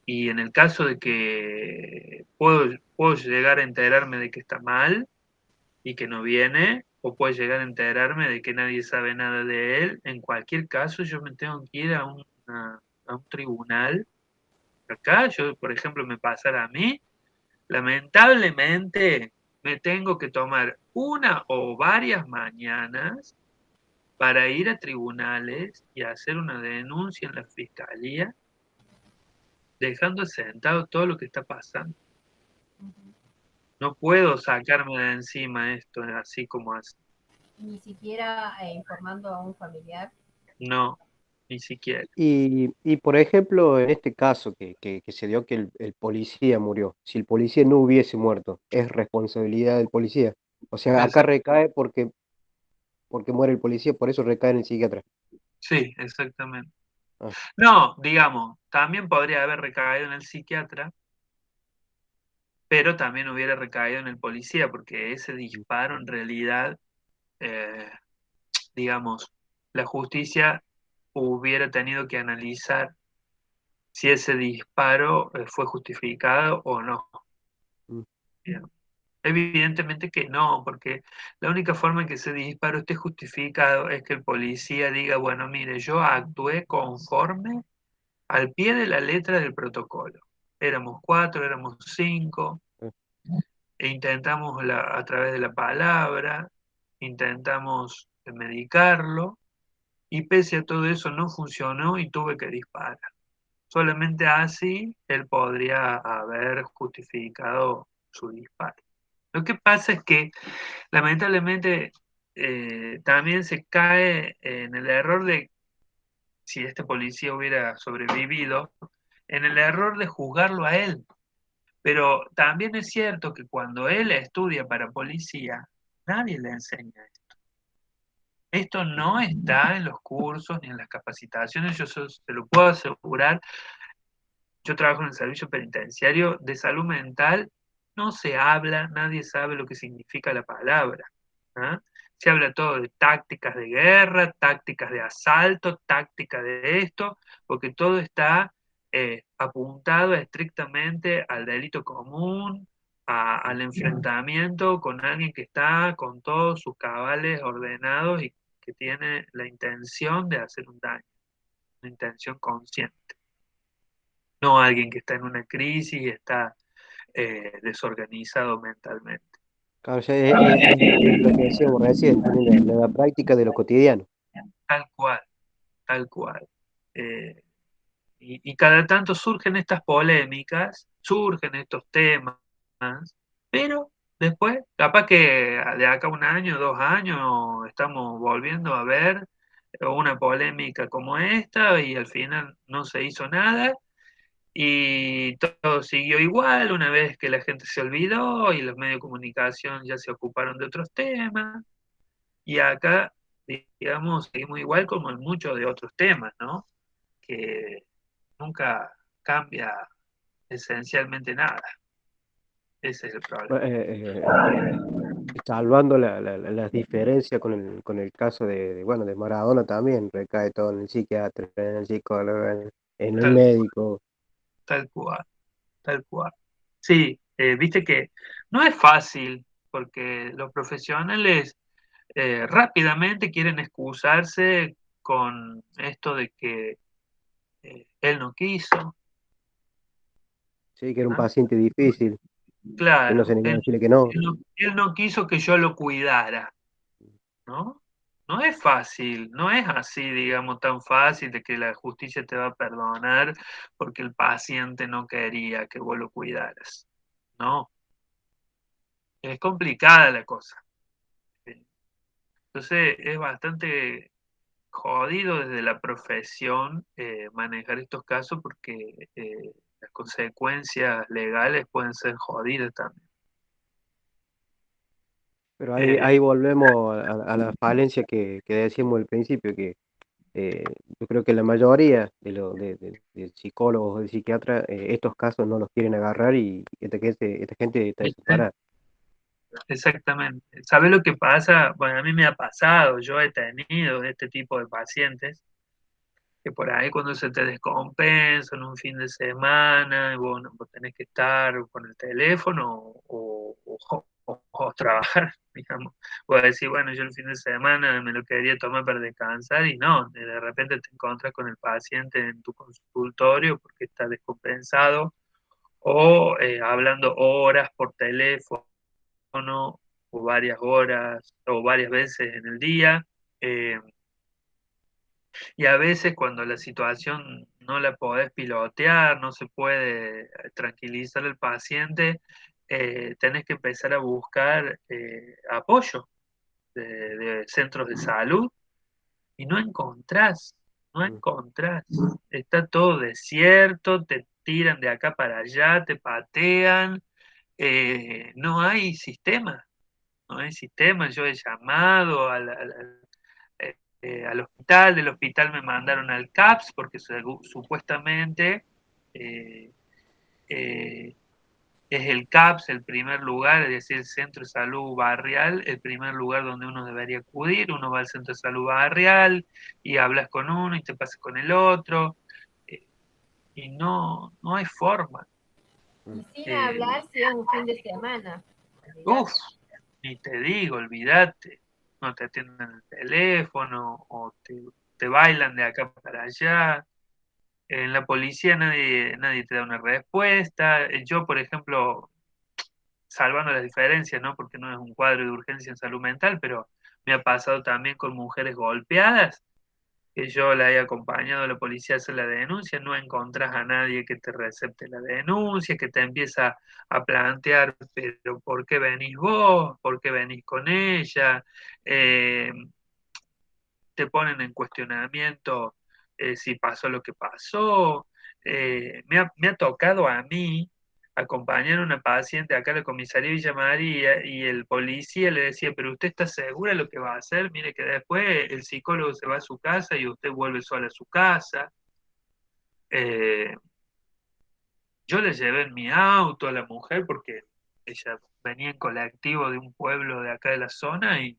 y en el caso de que puedo llegar a enterarme de que está mal y que no viene, o puedo llegar a enterarme de que nadie sabe nada de él, en cualquier caso yo me tengo que ir a un tribunal. Acá, yo, por ejemplo, me pasara a mí, lamentablemente me tengo que tomar una o varias mañanas para ir a tribunales y hacer una denuncia en la fiscalía, dejando sentado todo lo que está pasando. No puedo sacarme de encima esto así como así. Ni siquiera informando a un familiar. No, ni siquiera. Y por ejemplo, en este caso que se dio que el policía murió, si el policía no hubiese muerto, es responsabilidad del policía. O sea, acá recae porque muere el policía, por eso recae en el psiquiatra. Sí, exactamente. Ah. No, digamos, también podría haber recaído en el psiquiatra, pero también hubiera recaído en el policía, porque ese disparo en realidad, digamos, la justicia hubiera tenido que analizar si ese disparo fue justificado o no. Mm. Bien. Evidentemente que no, porque la única forma en que ese disparo esté justificado es que el policía diga, bueno, mire, yo actué conforme al pie de la letra del protocolo. Éramos 4, éramos 5, e intentamos a través de la palabra, intentamos medicarlo, y pese a todo eso no funcionó y tuve que disparar. Solamente así él podría haber justificado su disparo. Lo que pasa es que lamentablemente también se cae en el error de, si este policía hubiera sobrevivido, en el error de juzgarlo a él. Pero también es cierto que cuando él estudia para policía, nadie le enseña esto. Esto no está en los cursos ni en las capacitaciones, yo se lo puedo asegurar. Yo trabajo en el servicio penitenciario de salud mental, no se habla, nadie sabe lo que significa la palabra. ¿Ah? Se habla todo de tácticas de guerra, tácticas de asalto, tácticas de esto, porque todo está apuntado estrictamente al delito común, al enfrentamiento con alguien que está con todos sus cabales ordenados y que tiene la intención de hacer un daño, una intención consciente. No alguien que está en una crisis y está desorganizado mentalmente. Claro, ya es lo que decíamos recién, tiene la práctica de lo cotidiano. Tal cual, tal cual. Y cada tanto surgen estas polémicas, surgen estos temas, pero Después, capaz que de acá a 1 año, 2 años, estamos volviendo a ver una polémica como esta y al final no se hizo nada y todo siguió igual una vez que la gente se olvidó y los medios de comunicación ya se ocuparon de otros temas y acá, digamos, seguimos igual como en muchos de otros temas, ¿no? Que nunca cambia esencialmente nada. Ese es el problema. Salvando las diferencias con el caso bueno, de Maradona también, recae todo en el psiquiatra, en el psicólogo, en el Tal, médico. tal cual, tal cual. Sí, viste que no es fácil porque los profesionales rápidamente quieren excusarse con esto de que él no quiso, Sí, que era un ¿no? paciente difícil, que no se Claro, animó a decirle que no. él no quiso que yo lo cuidara, ¿no? No es fácil, no es así, digamos, tan fácil de que la justicia te va a perdonar porque el paciente no quería que vos lo cuidaras. No, es complicada la cosa. Entonces es bastante jodido desde la profesión manejar estos casos porque las consecuencias legales pueden ser jodidas también. Pero Eh, ahí volvemos a la falencia que decíamos al principio, que yo creo que la mayoría de psicólogos o de psiquiatras estos casos no los quieren agarrar y esta gente está desesperada. Exactamente. ¿Sabes lo que pasa? Bueno, a mí me ha pasado, yo he tenido este tipo de pacientes que por ahí cuando se te descompensa en un fin de semana, bueno, vos tenés que estar con el teléfono o trabajar, digamos. Vos decís, bueno, yo el fin de semana me lo quería tomar para descansar y no, de repente te encuentras con el paciente en tu consultorio porque está descompensado o hablando horas por teléfono o varias horas o varias veces en el día. eh, y a veces cuando la situación no la podés pilotear, no se puede tranquilizar al paciente, tenés que empezar a buscar apoyo de centros de salud y no encontrás, no encontrás. Está todo desierto, te tiran de acá para allá, te patean, no hay sistema, no hay sistema. Yo he llamado al hospital, del hospital me mandaron al CAPS porque supuestamente eh, eh, es el CAPS el primer lugar, es decir, el Centro de Salud Barrial, el primer lugar donde uno debería acudir. Uno va al Centro de Salud Barrial y hablas con uno y te pasas con el otro, y no hay forma. Y sin hablar si es un fin de semana. Uf, ni te digo, olvídate. No te atienden el teléfono o te bailan de acá para allá. En la policía nadie te da una respuesta. Yo, por ejemplo, salvando las diferencias, ¿no? Porque no es un cuadro de urgencia en salud mental, pero me ha pasado también con mujeres golpeadas, que yo la he acompañado a la policía a hacer la denuncia, no encontrás a nadie que te recepte la denuncia, que te empieza a plantear, pero ¿por qué venís vos? ¿Por qué venís con ella? Eh, Te ponen en cuestionamiento si pasó lo que pasó. Me ha tocado a mí acompañar a una paciente acá a la comisaría Villa María y el policía le decía, pero ¿usted está segura de lo que va a hacer? Mire que después el psicólogo se va a su casa y usted vuelve sola a su casa. Eh, yo le llevé en mi auto a la mujer porque ella venía en colectivo de un pueblo de acá de la zona y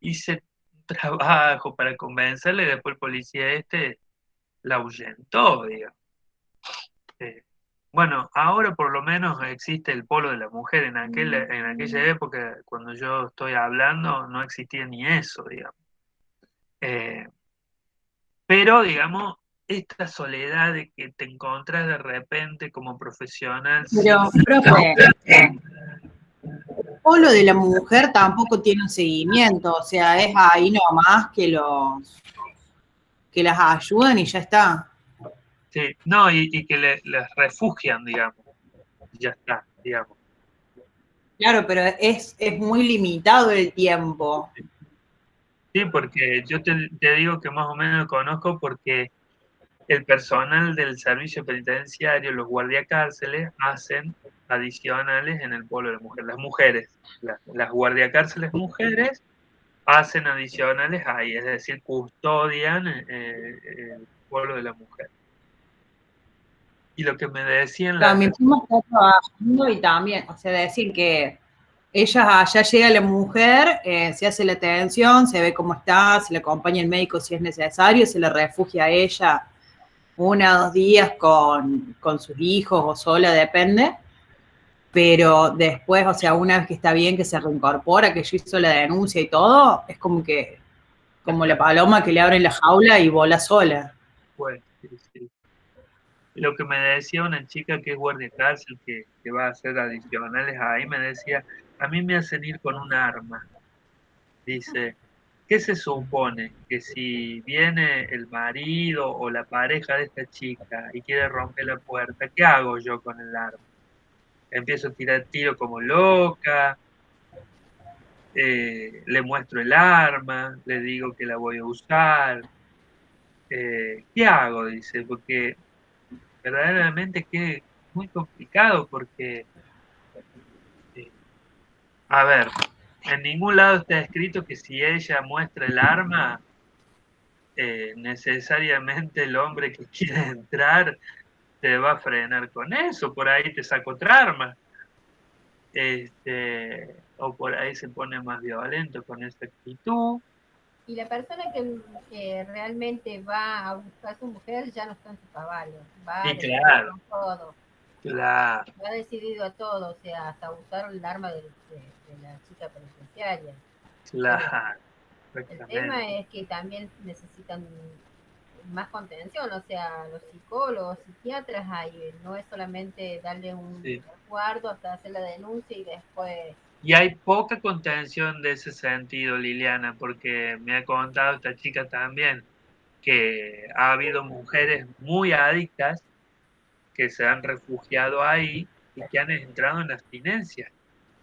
hice un trabajo para convencerle y después el policía la ahuyentó, digamos. Bueno, ahora por lo menos existe el polo de la mujer. En aquella época, cuando yo estoy hablando, no existía ni eso, digamos. Eh, pero, digamos, esta soledad de que te encontrás de repente como profesional Pero, profe, o lo de la mujer tampoco tiene un seguimiento, o sea, es ahí nomás que las ayudan y ya está. Sí, no, y que les refugian, digamos. Ya está, digamos. Claro, pero es muy limitado el tiempo. Sí, porque yo te digo que más o menos lo conozco porque el personal del servicio penitenciario, los guardiacárceles, hacen adicionales en el pueblo de la mujer. Las mujeres, las guardiacárceles mujeres hacen adicionales ahí, es decir, custodian el pueblo de la mujer. Y lo que me decían Claro, mi prima está trabajando y también, o sea, decir que allá llega la mujer, se hace la atención, se ve cómo está, se le acompaña el médico si es necesario, se le refugia a ella 1 o 2 días con sus hijos o sola, depende. Pero después, o sea, una vez que está bien, que se reincorpora, que yo hizo la denuncia y todo, es como la paloma que le abren la jaula y vola sola. pues, sí. Lo que me decía una chica que es guardia cárcel, que va a hacer adicionales ahí, me decía, a mí me hacen ir con un arma. Dice, ¿qué se supone? Que si viene el marido o la pareja de esta chica y quiere romper la puerta, ¿qué hago yo con el arma? Empiezo a tirar tiro como loca, le muestro el arma, le digo que la voy a usar. ¿Qué hago? Dice, porque verdaderamente que es muy complicado porque, a ver, en ningún lado está escrito que si ella muestra el arma, necesariamente el hombre que quiere entrar te va a frenar con eso, por ahí te saca otra arma. O por ahí se pone más violento con esa actitud. Y la persona que realmente va a buscar a su mujer ya no está en su caballo, va Y decidido claro, a todo, claro, va decidido a todo, o sea, hasta usar el arma de la chica penitenciaria. claro, El exactamente. tema es que también necesitan más contención, o sea, los psicólogos, psiquiatras ahí, no es solamente darle un Sí. resguardo hasta hacer la denuncia y después... Y hay poca contención de ese sentido, Liliana, porque me ha contado esta chica también que ha habido mujeres muy adictas que se han refugiado ahí y que han entrado en abstinencia,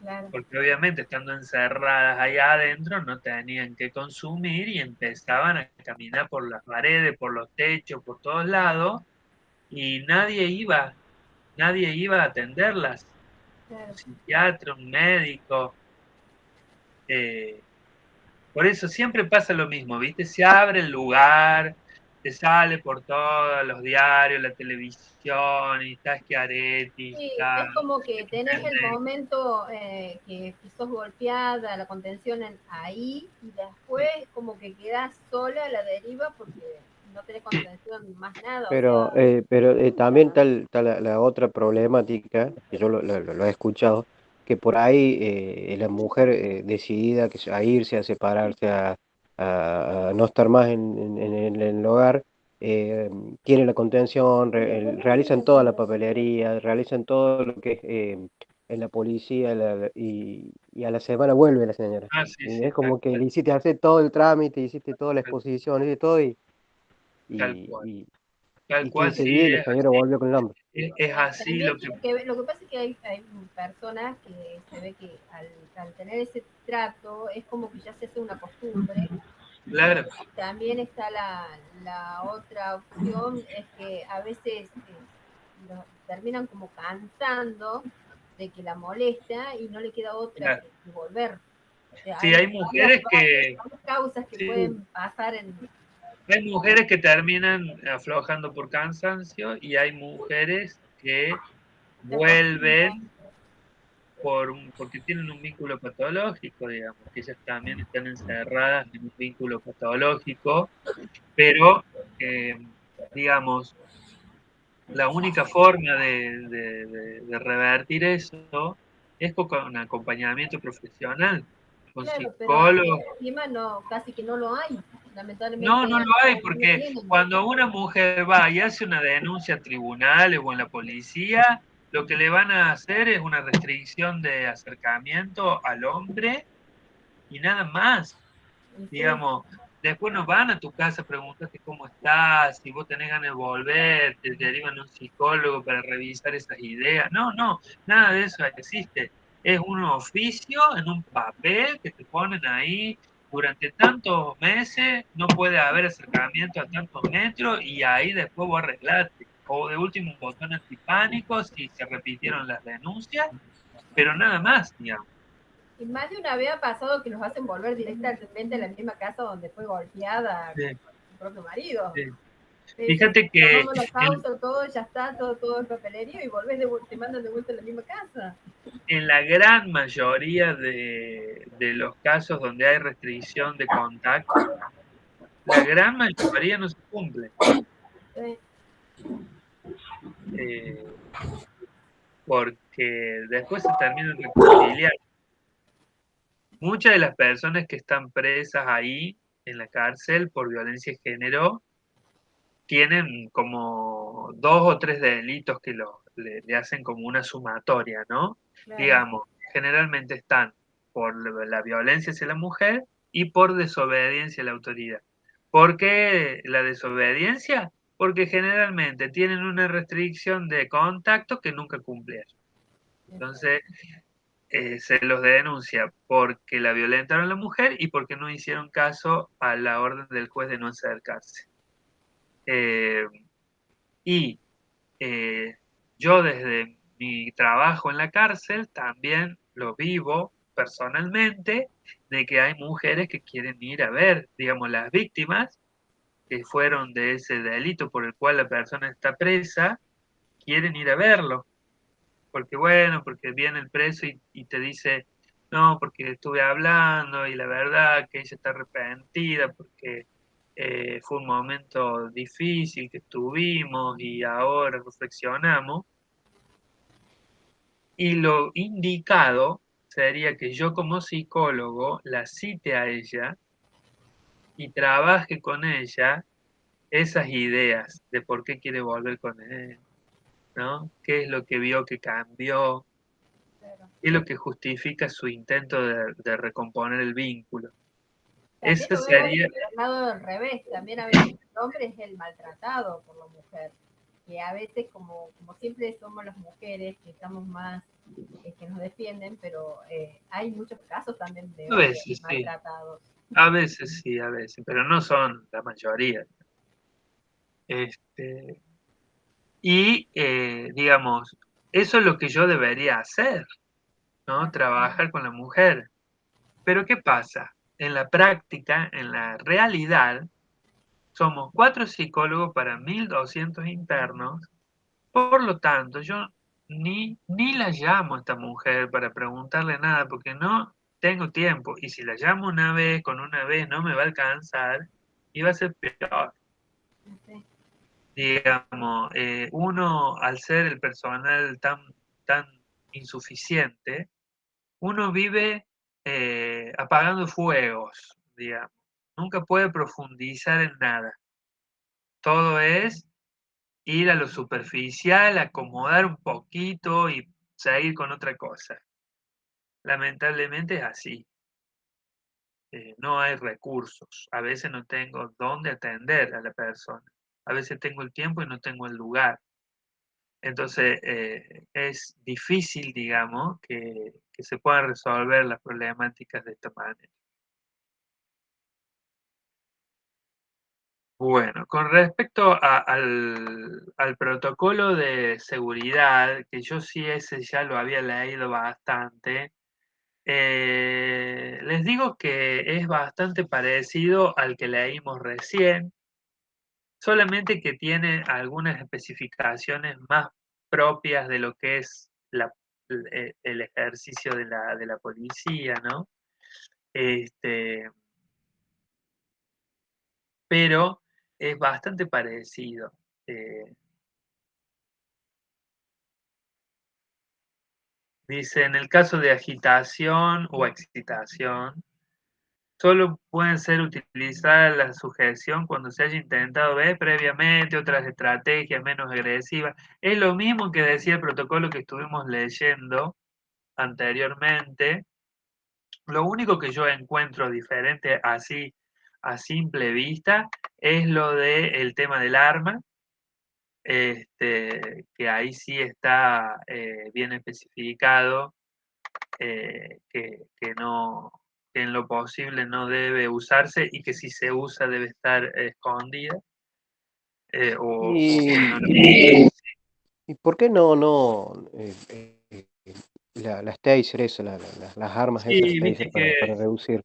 Claro. porque obviamente estando encerradas ahí adentro no tenían que consumir y empezaban a caminar por las paredes, por los techos, por todos lados y nadie iba a atenderlas, Claro. un psiquiatra, un médico. Por eso siempre pasa lo mismo, ¿viste? Se abre el lugar, se sale por todos los diarios, la televisión, y está Schiaretti, Sí, está es como que tenés el médico. momento que sos golpeada, la contención ahí, y después como que quedás sola a la deriva porque no tenés contención más nada, o sea, pero también está la otra problemática, que yo lo he escuchado, que por ahí la mujer decidida a irse, a separarse, a no estar más en el hogar, tiene la contención, realizan toda la papelería, realizan todo lo que es en la policía y a la semana vuelve la señora. Ah, sí, Y sí, es como que le hiciste hacer todo el trámite, hiciste toda la exposición, y todo, y, tal cual, y, tal y cual, 15 sí, días y la es señora así. volvió con el hambre. Es así también lo que... tiene que ver, lo que pasa es que hay personas que se ve que al tener ese trato es como que ya se hace una costumbre. Claro, También está la otra opción, es que a veces terminan como cansando de que la molesta y no le queda otra claro. que volver. O sea, Sí, hay hay mujeres que... varias causas que Sí, pueden pasar en... hay mujeres que terminan aflojando por cansancio y hay mujeres que vuelven porque tienen un vínculo patológico, digamos, que ellas también están encerradas en un vínculo patológico, pero, digamos, la única forma de revertir eso es con acompañamiento profesional, con Claro, pero aquí psicólogos. encima no, casi que no lo hay. No, Lamentablemente no lo hay, no porque tienen. cuando una mujer va y hace una denuncia a tribunales o en la policía, lo que le van a hacer es una restricción de acercamiento al hombre y nada más. Digamos, después no van a tu casa a preguntarte cómo estás, si vos tenés ganas de volver, te derivan a un psicólogo para revisar esas ideas. No, no, nada de eso existe. es un oficio en un papel que te ponen ahí durante tantos meses, no puede haber acercamiento a tantos metros y ahí después vos arreglate. O de último un botón antipánico si se repitieron las denuncias, pero nada más, digamos. Y más de una vez ha pasado que los hacen volver directamente a la misma casa donde fue golpeada Sí. con su propio marido. Sí. Fíjate que tomamos la causa, todo, ya está, todo el papelerío y volvés te mandan de vuelta a la misma casa. en la gran mayoría de los casos donde hay restricción de contacto, la gran mayoría no se cumple. Sí. Porque después se terminan reconciliando. Muchas de las personas que están presas ahí en la cárcel por violencia de género tienen como 2 o 3 delitos que le hacen como una sumatoria, ¿no? Claro. Digamos, generalmente están por la violencia hacia la mujer y por desobediencia a la autoridad. ¿Por qué la desobediencia? Porque generalmente tienen una restricción de contacto que nunca cumplieron. Entonces, se los denuncia porque la violentaron a la mujer y porque no hicieron caso a la orden del juez de no acercarse. Y yo desde mi trabajo en la cárcel también lo vivo personalmente, de que hay mujeres que quieren ir a ver, digamos, las víctimas que fueron de ese delito por el cual la persona está presa, quieren ir a verlo. Porque bueno, porque viene el preso y te dice, no, porque estuve hablando y la verdad que ella está arrepentida porque fue un momento difícil que tuvimos y ahora reflexionamos. Y lo indicado sería que yo como psicólogo la cite a ella y trabaje con ella esas ideas de por qué quiere volver con él, ¿no? ¿Qué es lo que vio que cambió? ¿Qué es lo que justifica su intento de recomponer el vínculo? También Ese lo vemos sería... del lado al revés, también a veces el hombre es el maltratado por la mujer, que a veces como siempre somos las mujeres que estamos más, que nos defienden, pero hay muchos casos también de A hombres veces sí, maltratados. a veces sí, a veces, pero no son la mayoría. Y, digamos, eso es lo que yo debería hacer, ¿no? Trabajar con la mujer. Pero ¿qué pasa? En la práctica, en la realidad, somos 4 psicólogos para 1.200 internos. Por lo tanto, yo ni la llamo a esta mujer para preguntarle nada, porque no tengo tiempo. Y si la llamo una vez, con una vez no me va a alcanzar y va a ser peor. Sí. Digamos, uno al ser el personal tan insuficiente, uno vive apagando fuegos, digamos. Nunca puede profundizar en nada. Todo es ir a lo superficial, acomodar un poquito y seguir con otra cosa. Lamentablemente es así. No hay recursos. A veces no tengo dónde atender a la persona. A veces tengo el tiempo y no tengo el lugar. Entonces, es difícil, digamos, que se puedan resolver las problemáticas de esta manera. Bueno, con respecto al protocolo de seguridad, que yo sí ese ya lo había leído bastante, les digo que es bastante parecido al que leímos recién, solamente que tiene algunas especificaciones más propias de lo que es el ejercicio de la policía, ¿no? Pero es bastante parecido. Dice, en el caso de agitación o excitación, solo pueden ser utilizadas la sujeción cuando se haya intentado ver previamente otras estrategias menos agresivas. Es lo mismo que decía el protocolo que estuvimos leyendo anteriormente. Lo único que yo encuentro diferente así a simple vista es lo del tema del arma, que ahí sí está bien especificado que no, que en lo posible no debe usarse y que si se usa debe estar escondida. O que no Y, ¿y por qué no las taser, eso, las armas esas Sí, taser para reducir?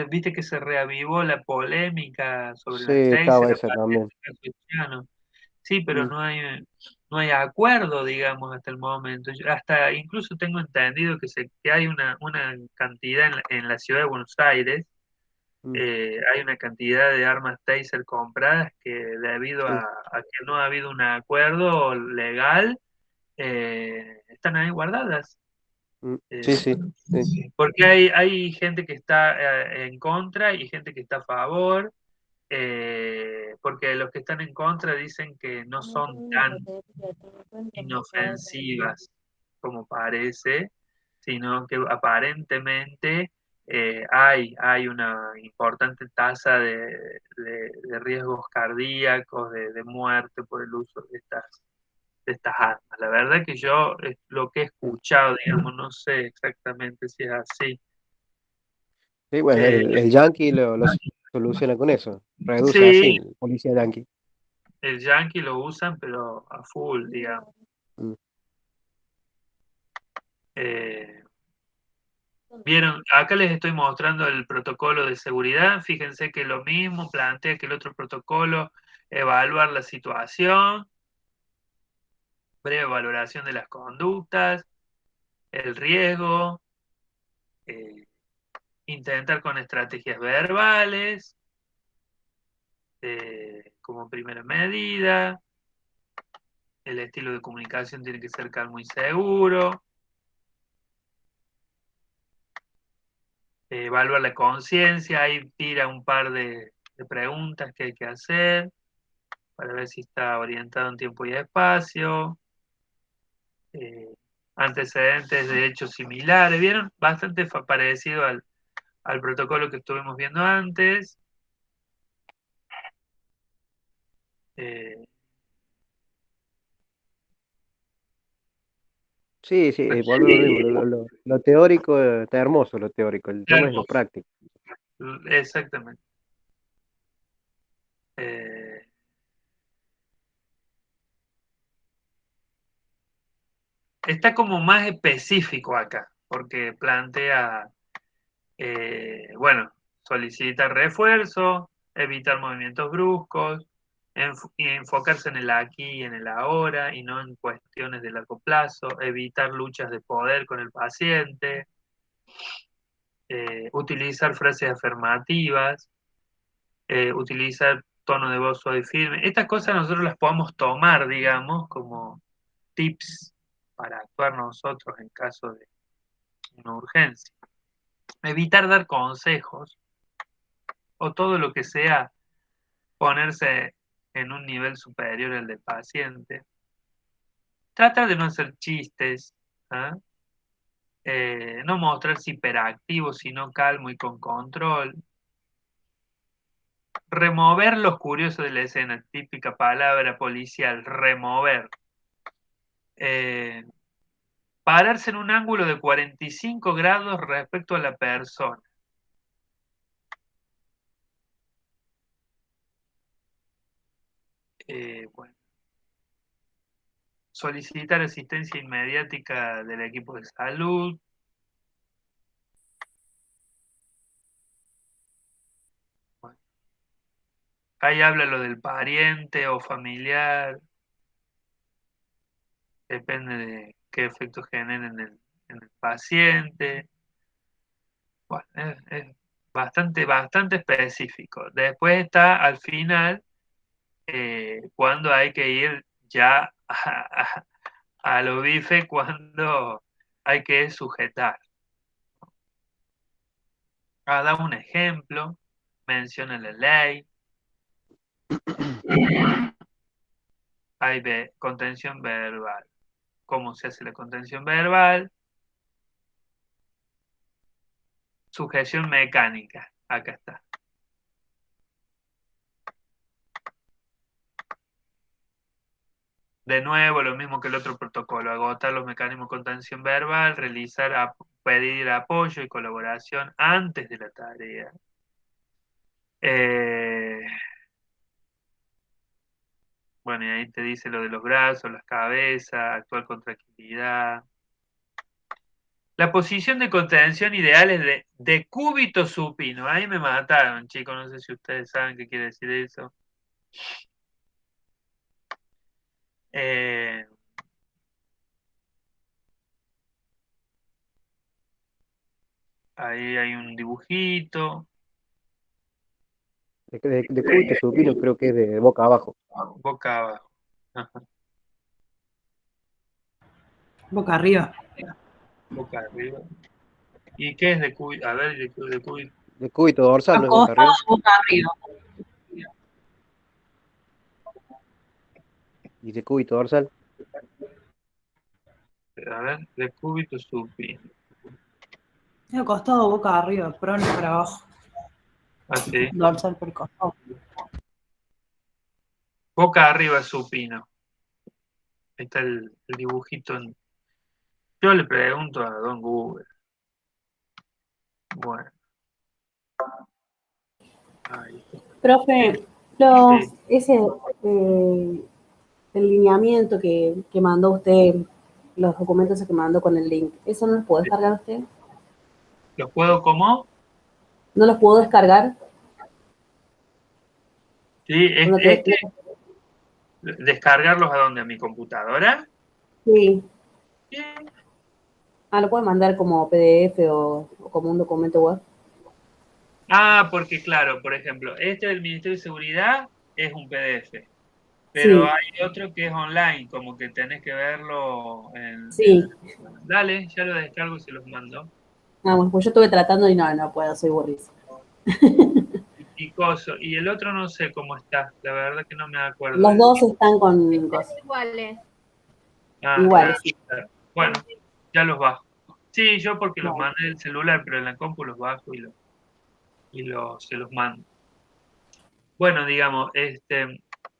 viste que se reavivó la polémica sobre Sí, las taser, estaba a esa partir también. del caso Chiano. Sí, pero Mm, no hay acuerdo, digamos, hasta el momento. Hasta incluso tengo entendido que hay una cantidad en la ciudad de Buenos Aires, mm, hay una cantidad de armas taser compradas que debido sí, a que no ha habido un acuerdo legal, están ahí guardadas. sí, sí, sí. Porque hay gente que está en contra y gente que está a favor, porque los que están en contra dicen que no son tan inofensivas como parece, sino que aparentemente hay una importante tasa de riesgos cardíacos, de muerte por el uso de estas armas. La verdad que yo lo que he escuchado, digamos, no sé exactamente si es así. Sí, bueno, Eh, el yankee lo soluciona con eso. Reduce así, sí, el policía yankee. el yankee lo usan, pero a full, digamos. Mm. Eh, Vieron, acá les estoy mostrando el protocolo de seguridad. Fíjense que lo mismo plantea que el otro protocolo, evaluar la situación, breve valoración de las conductas, el riesgo, eh, intentar con estrategias verbales como primera medida, el estilo de comunicación tiene que ser calmo y seguro, evaluar la conciencia, ahí tira un par de preguntas que hay que hacer para ver si está orientado en tiempo y espacio, eh, antecedentes de hechos similares, ¿vieron? Bastante parecido al protocolo que estuvimos viendo antes. Eh, Sí, sí, volvemos a lo mismo. Lo teórico está hermoso, lo teórico. El tema es lo hermoso, práctico. exactamente. Eh, Está como más específico acá, porque plantea, bueno, solicitar refuerzo, evitar movimientos bruscos, y enfocarse en el aquí y en el ahora y no en cuestiones de largo plazo, evitar luchas de poder con el paciente, utilizar frases afirmativas, utilizar tono de voz suave y firme. Estas cosas nosotros las podemos tomar, digamos, como tips para actuar nosotros en caso de una urgencia. Evitar dar consejos o todo lo que sea ponerse en un nivel superior al del paciente. Tratar de no hacer chistes, ¿ah? No mostrarse hiperactivo, sino calmo y con control. Remover los curiosos de la escena, típica palabra policial, remover. Eh, Pararse en un ángulo de 45 grados respecto a la persona. Bueno, solicitar asistencia inmediática del equipo de salud. Bueno, ahí habla lo del pariente o familiar, depende de qué efectos generen en el paciente. Bueno, es bastante específico. Después está al final, cuando hay que ir ya a lo bife, cuando hay que sujetar. Da un ejemplo, menciona la ley, hay contención verbal. ¿Cómo se hace la contención verbal? Sujeción mecánica. Acá está. De nuevo, lo mismo que el otro protocolo, agotar los mecanismos de contención verbal, realizar pedir apoyo y colaboración antes de la tarea. Bueno, y ahí te dice lo de los brazos, las cabezas, actuar con tranquilidad. La posición de contención ideal es de decúbito supino. Ahí me mataron, chicos, no sé si ustedes saben qué quiere decir eso. Ahí hay un dibujito. De cúbito supino creo que es de boca abajo. Boca abajo. Ajá. Boca arriba. Boca arriba. ¿Y qué es de cúbito? A ver, de cúbito. De cúbito dorsal, ¿no es boca Acostado, arriba? boca arriba. Y de cúbito dorsal. A ver, de cúbito supino. Acostado, boca arriba, prono para abajo. Así. Dorsal por el costado. Boca arriba supino. Ahí está el dibujito. Yo le pregunto a Don Google. Bueno. Ahí. Profe, Sí. ese el lineamiento que mandó usted, los documentos que mandó con el link, ¿eso no los puede descargar usted? ¿Los puedo cómo? ¿No los puedo descargar? Sí, ¿No te- descargarlos a dónde, a mi computadora. Sí. Sí. Ah, ¿lo puede mandar como PDF o como un documento web? Ah, porque claro, por ejemplo, este del Ministerio de Seguridad es un PDF, pero Sí, hay otro que es online, como que tenés que verlo sí. Dale, ya lo descargo y se los mando. Vamos, pues yo estuve tratando y no puedo, soy burrísima. Y coso. Y el otro no sé cómo está, la verdad que no me acuerdo. Los dos están con Están iguales. iguales. Sí. Claro. Bueno, ya los bajo. Sí, yo porque los Bueno. mandé del celular, pero en la compu los bajo se los mando. Bueno, digamos,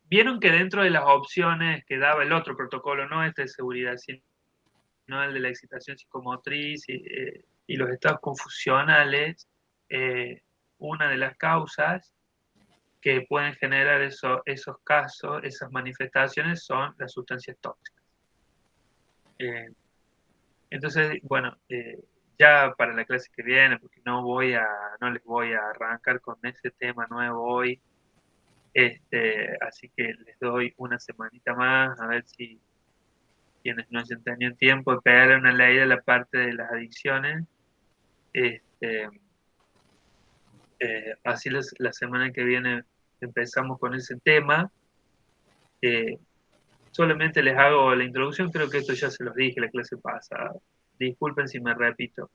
vieron que dentro de las opciones que daba el otro protocolo, no este de seguridad, sino el de la excitación psicomotriz y los estados confusionales, una de las causas que pueden generar esos casos, esas manifestaciones, son las sustancias tóxicas. Entonces, bueno, ya para la clase que viene, porque no les voy a arrancar con ese tema nuevo hoy, así que les doy una semanita más, a ver si quienes no hayan tenido tiempo de pegarle una ley de la parte de las adicciones, así la semana que viene empezamos con ese tema. Solamente les hago la introducción, creo que esto ya se los dije la clase pasada, disculpen si me repito.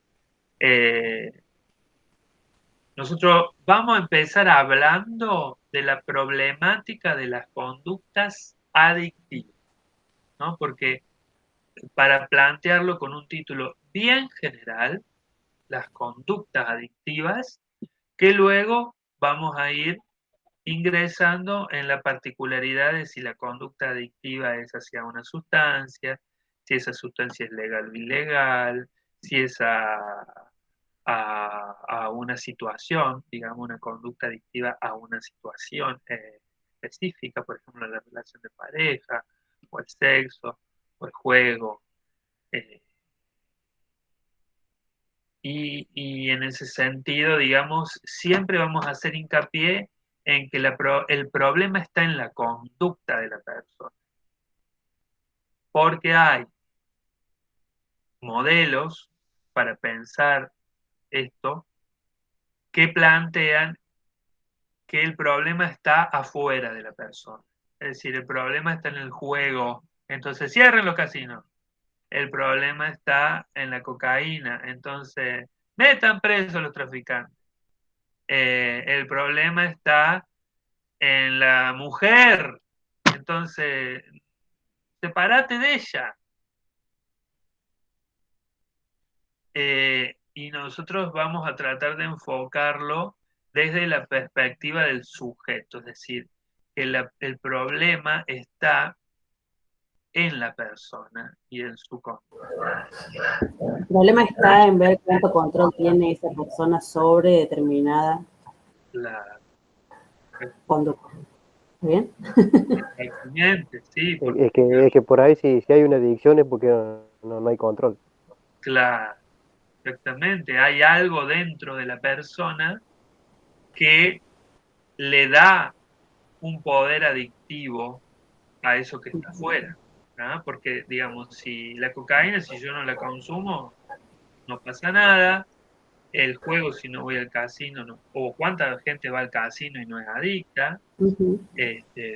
Nosotros vamos a empezar hablando de la problemática de las conductas adictivas, ¿no? Porque para plantearlo con un título bien general, las conductas adictivas, que luego vamos a ir ingresando en la particularidad de si la conducta adictiva es hacia una sustancia, si esa sustancia es legal o ilegal, si es a una situación, digamos, una conducta adictiva a una situación específica, por ejemplo, la relación de pareja, o el sexo, o el juego. Y en ese sentido, digamos, siempre vamos a hacer hincapié en que el problema está en la conducta de la persona. Porque hay modelos para pensar esto que plantean que el problema está afuera de la persona. Es decir, el problema está en el juego. Entonces cierren los casinos. El problema está en la cocaína. Entonces metan presos los traficantes. El problema está en la mujer. Entonces, sepárate de ella. Y nosotros vamos a tratar de enfocarlo desde la perspectiva del sujeto, es decir, que el problema está en la persona y en su conducta. El problema está en ver cuánto control tiene esa persona sobre determinada La, conducta. ¿Está bien? exactamente, sí, Es porque, es que por ahí si hay una adicción es porque no hay control. claro, exactamente, hay algo dentro de la persona que le da un poder adictivo a eso que está afuera, ¿no? Porque, digamos, si la cocaína, si yo no la consumo, no pasa nada. El juego, si no voy al casino, no. O cuánta gente va al casino y no es adicta, Ujú.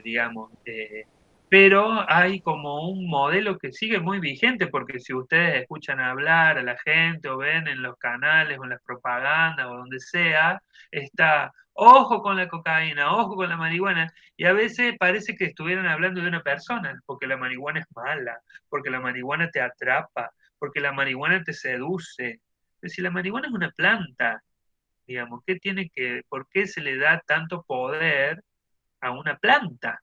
digamos. Pero hay como un modelo que sigue muy vigente, porque si ustedes escuchan hablar a la gente o ven en los canales o en las propagandas o donde sea, está, ojo con la cocaína, ojo con la marihuana, y a veces parece que estuvieran hablando de una persona, porque la marihuana es mala, porque la marihuana te atrapa, porque la marihuana te seduce. Pero si la marihuana es una planta, digamos, ¿por qué se le da tanto poder a una planta?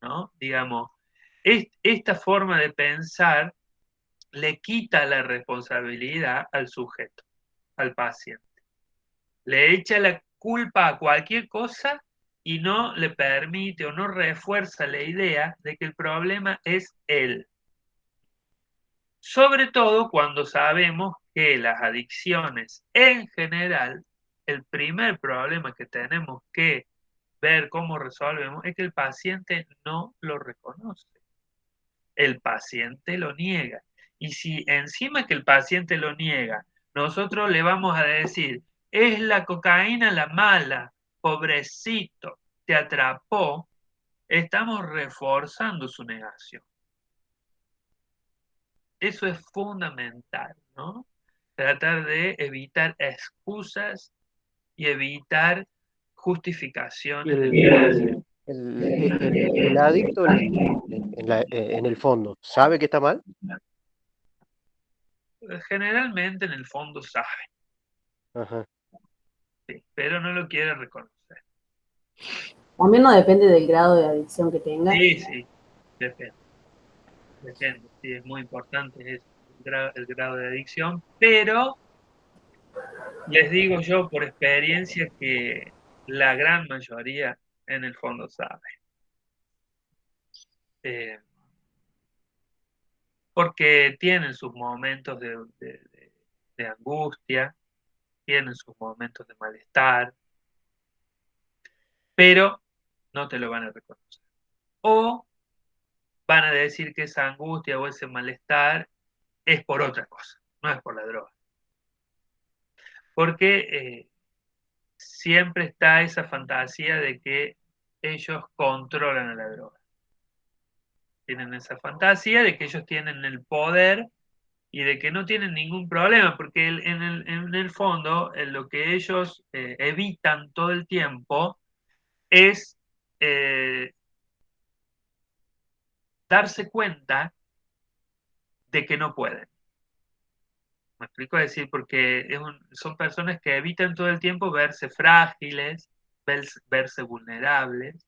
¿No? Digamos, esta forma de pensar le quita la responsabilidad al sujeto, al paciente. Le echa la culpa a cualquier cosa y no le permite o no refuerza la idea de que el problema es él. Sobre todo cuando sabemos que las adicciones en general, el primer problema que tenemos que ver cómo resolvemos es que el paciente no lo reconoce. El paciente lo niega. Y si encima que el paciente lo niega, nosotros le vamos a decir, es la cocaína la mala, pobrecito, te atrapó, estamos reforzando su negación. Eso es fundamental, ¿no? Tratar de evitar excusas y evitar justificaciones del paciente. El adicto en el fondo, ¿sabe que está mal? Generalmente en el fondo sabe, Ajá. sí, pero no lo quiere reconocer. También no depende del grado de adicción que tenga. Sí, sí, depende. Depende, sí, es muy importante el grado de adicción, pero les digo yo por experiencia que la gran mayoría en el fondo sabe. Eh, porque tienen sus momentos de angustia, tienen sus momentos de malestar, pero no te lo van a reconocer. O van a decir que esa angustia o ese malestar es por otra cosa, no es por la droga. Porque siempre está esa fantasía de que ellos controlan a la droga. Tienen esa fantasía de que ellos tienen el poder y de que no tienen ningún problema, porque en el fondo lo que ellos evitan todo el tiempo es eh, darse cuenta de que no pueden. ¿Me explico? Es decir, porque son personas que evitan todo el tiempo verse frágiles, verse vulnerables,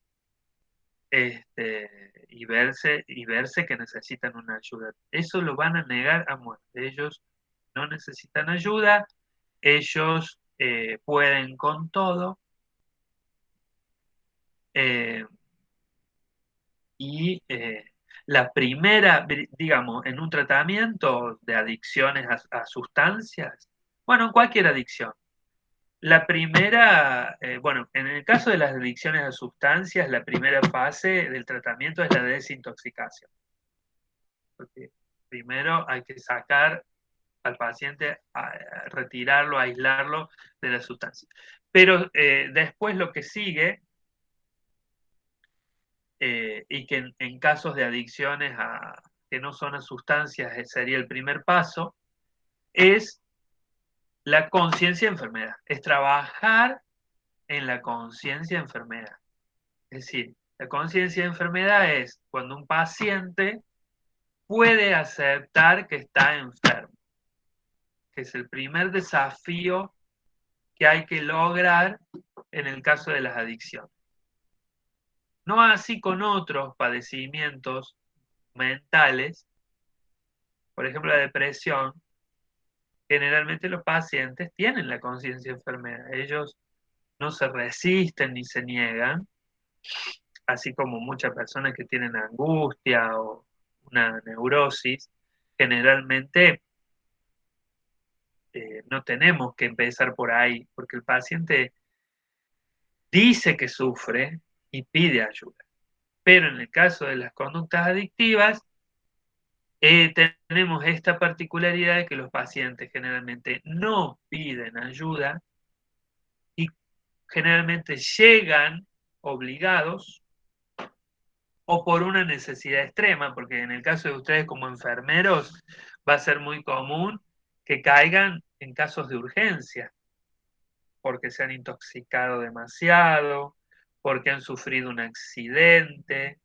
y verse que necesitan una ayuda. Eso lo van a negar a muerte. Ellos no necesitan ayuda, ellos pueden con todo, eh, y la primera, digamos, en un tratamiento de adicciones a sustancias, bueno, en cualquier adicción. La primera, bueno, en el caso de las adicciones a sustancias, la primera fase del tratamiento es la desintoxicación. Porque primero hay que sacar al paciente, retirarlo, aislarlo de la sustancia. Pero después lo que sigue, y que en casos de adicciones que no son a sustancias sería el primer paso, es la conciencia de enfermedad, es trabajar en la conciencia de enfermedad. Es decir, la conciencia de enfermedad es cuando un paciente puede aceptar que está enfermo, que es el primer desafío que hay que lograr en el caso de las adicciones. No así con otros padecimientos mentales, por ejemplo, la depresión, generalmente los pacientes tienen la conciencia de enfermedad. Ellos no se resisten ni se niegan, así como muchas personas que tienen angustia o una neurosis, generalmente no tenemos que empezar por ahí, porque el paciente dice que sufre y pide ayuda. Pero en el caso de las conductas adictivas, tenemos esta particularidad de que los pacientes generalmente no piden ayuda y generalmente llegan obligados o por una necesidad extrema, porque en el caso de ustedes como enfermeros va a ser muy común que caigan en casos de urgencia, porque se han intoxicado demasiado, porque han sufrido un accidente,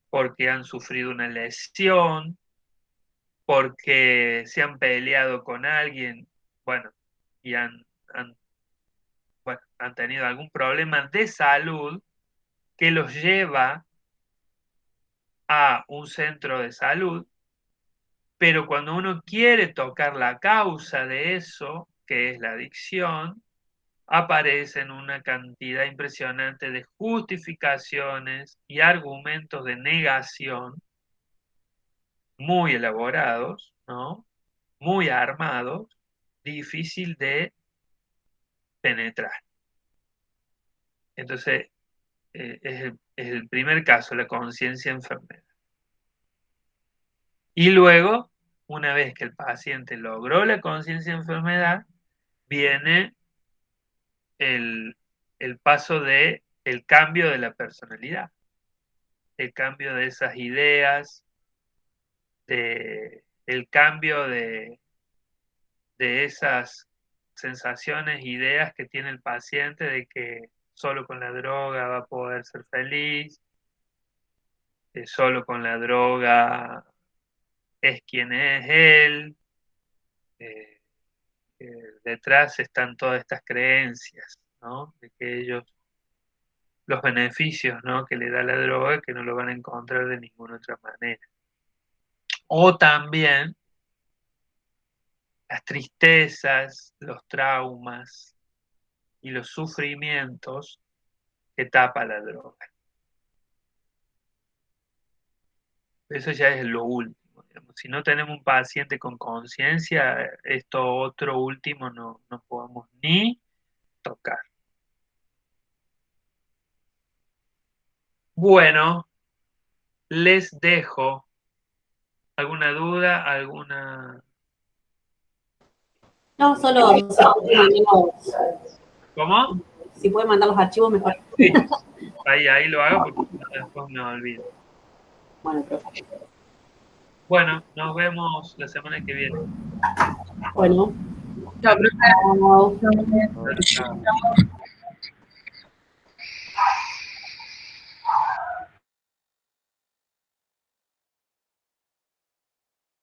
porque han sufrido una lesión, porque se han peleado con alguien, bueno, y bueno, han tenido algún problema de salud que los lleva a un centro de salud, pero cuando uno quiere tocar la causa de eso, que es la adicción, aparecen una cantidad impresionante de justificaciones y argumentos de negación muy elaborados, ¿no? Muy armados, difícil de penetrar. Entonces, es el primer caso, la conciencia enfermera. Y luego, una vez que el paciente logró la conciencia de enfermedad, viene el paso de el cambio de la personalidad, el cambio de esas ideas, el cambio de esas sensaciones, ideas que tiene el paciente de que solo con la droga va a poder ser feliz, solo con la droga es quien es él. Detrás están todas estas creencias, ¿no? De que ellos, los beneficios, ¿no?, que le da la droga, que no lo van a encontrar de ninguna otra manera. O también las tristezas, los traumas y los sufrimientos que tapa la droga. Eso ya es lo último, digamos. Si no tenemos un paciente con conciencia, esto otro último no podemos ni tocar. Bueno, les dejo. ¿Alguna duda? ¿Alguna...? No, solo ¿Cómo? si puede mandar los archivos mejor. Sí. Ahí lo hago porque después me olvido. Bueno, profe. Bueno, nos vemos la semana que viene. Bueno. Chao, profe. Chao. Chao.